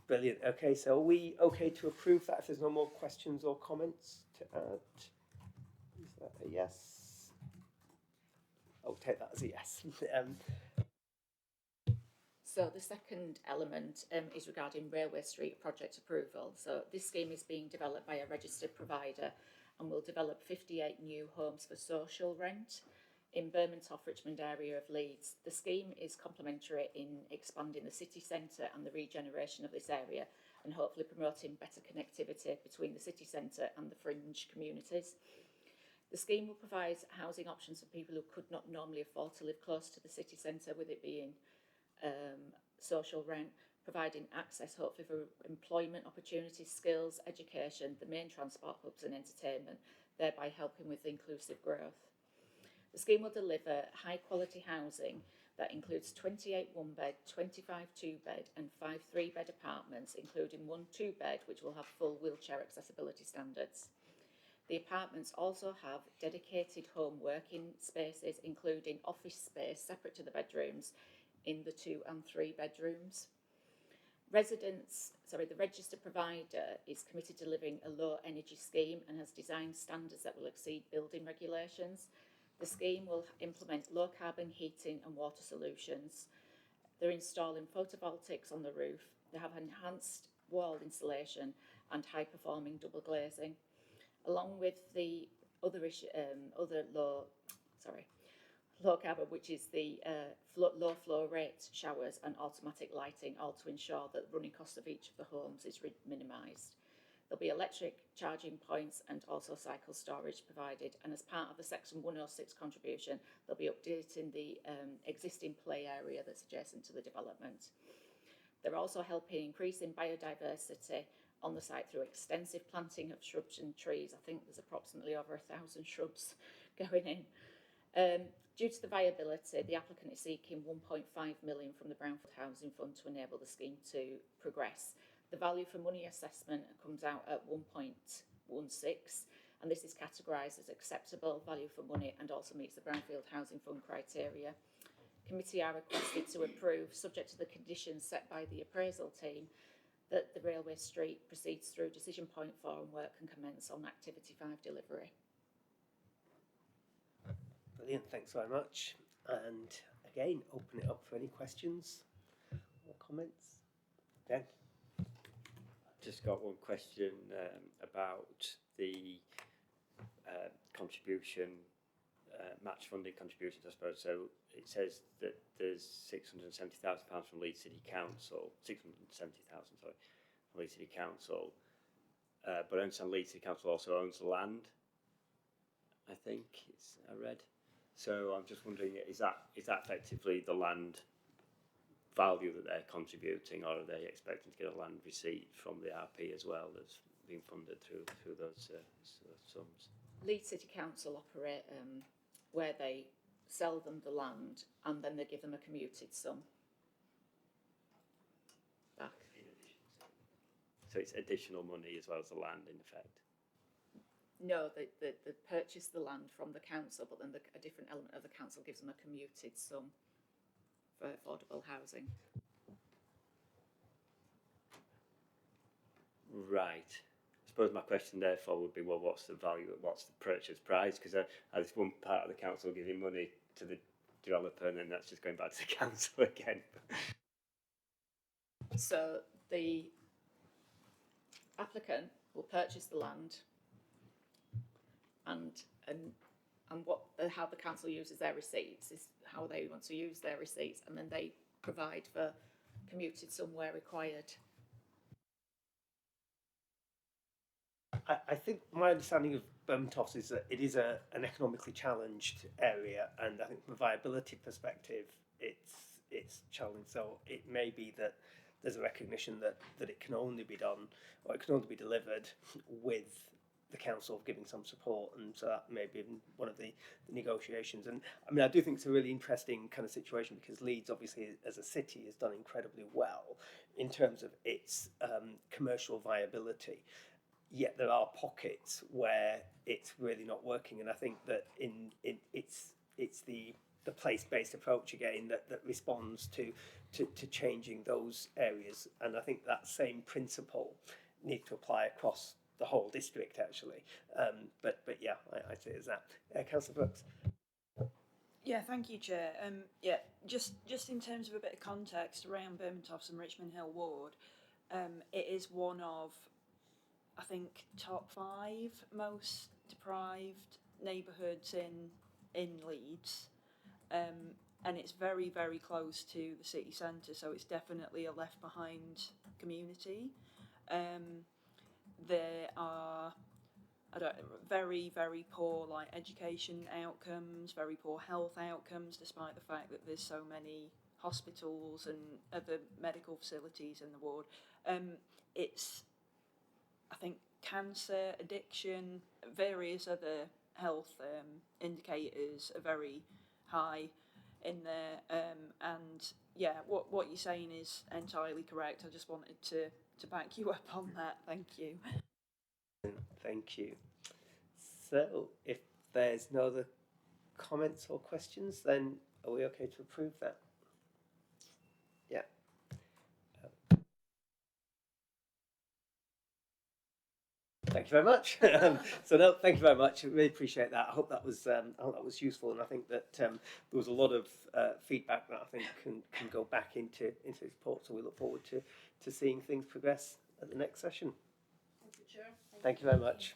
Brilliant. Okay, so are we okay to approve that if there's no more questions or comments to add? Is that a yes? I'll take that as a yes. So the second element is regarding Railway Street project approval. So this scheme is being developed by a registered provider and will develop 58 new homes for social rent in Bermondsey, Richmond area of Leeds. The scheme is complementary in expanding the city centre and the regeneration of this area, and hopefully promoting better connectivity between the city centre and the fringe communities. The scheme will provide housing options for people who could not normally afford to live close to the city centre, with it being social rent, providing access hopefully for employment opportunities, skills, education, the main transport hubs and entertainment, thereby helping with inclusive growth. The scheme will deliver high quality housing that includes 28 one-bed, 25 two-bed and 5 3-bed apartments, including 1 2-bed which will have full wheelchair accessibility standards. The apartments also have dedicated home working spaces, including office space separate to the bedrooms in the 2 and 3 bedrooms. The registered provider is committed to delivering a low energy scheme and has designed standards that will exceed building regulations. The scheme will implement low carbon heating and water solutions. They're installing photovoltaics on the roof. They have enhanced wall insulation and high performing double glazing, along with the low carbon, which is the low flow rate showers and automatic lighting, all to ensure that the running cost of each of the homes is minimised. There'll be electric charging points and also cycle storage provided, and as part of the Section 106 contribution, they'll be updating the existing play area that's adjacent to the development. They're also helping increasing biodiversity on the site through extensive planting of shrubs and trees. I think there's approximately over 1,000 shrubs going in. Due to the viability, the applicant is seeking 1.5 million from the Brownfield Housing Fund to enable the scheme to progress. The value for money assessment comes out at 1.16, and this is categorised as acceptable value for money and also meets the Brownfield Housing Fund criteria. Committee are requested to approve, subject to the conditions set by the appraisal team, that the railway street proceeds through decision point 4 and work can commence on activity 5 delivery. Brilliant, thanks very much. And again, open it up for any questions or comments. Ben? Just got one question about the contribution, match funding contributions, I suppose. So it says that there's £670,000 from Leeds City Council, 670,000, sorry, from Leeds City Council. But I understand Leeds City Council also owns the land, I think I read. So I'm just wondering, is that effectively the land value that they're contributing, or are they expecting to get a land receipt from the RP as well that's being funded through those sums? Leeds City Council operate where they sell them the land and then they give them a commuted sum back. So it's additional money as well as the land in effect? No, they purchase the land from the council, but then a different element of the council gives them a commuted sum for affordable housing. Right. I suppose my question therefore would be, well, what's the value, what's the purchase price? Because there's one part of the council giving money to the developer and then that's just going back to the council again. So the applicant will purchase the land and how the council uses their receipts is how they want to use their receipts, and then they provide for commuted sum where required. I think my understanding of Bermontos is that it is an economically challenged area, and I think from a viability perspective, it's challenged. So it may be that there's a recognition that it can only be done, or it can only be delivered with the council giving some support, and so that may be one of the negotiations. And I mean, I do think it's a really interesting kind of situation because Leeds, obviously, as a city, has done incredibly well in terms of its commercial viability. Yet there are pockets where it's really not working, and I think that it's the place-based approach again that responds to changing those areas, and I think that same principle needs to apply across the whole district actually. But yeah, I'd say it's that. Councillor Brooks. Yeah, thank you, Chair. Yeah, just in terms of a bit of context around Bermontos and Richmond Hill Ward, it is one of, I think, top 5 most deprived neighbourhoods in Leeds, and it's very, very close to the city centre, so it's definitely a left behind community. There are very, very poor education outcomes, very poor health outcomes, despite the fact that there's so many hospitals and other medical facilities in the ward. It's, I think, cancer, addiction, various other health indicators are very high in there. And yeah, what you're saying is entirely correct. I just wanted to back you up on that. Thank you. Thank you. So, if there's no other comments or questions, then are we okay to approve that? Yeah. Thank you very much. So no, thank you very much. I really appreciate that. I hope that was useful, and I think that there was a lot of feedback that I think can go back into this report. So we look forward to seeing things progress at the next session. Thank you, Chair. Thank you very much.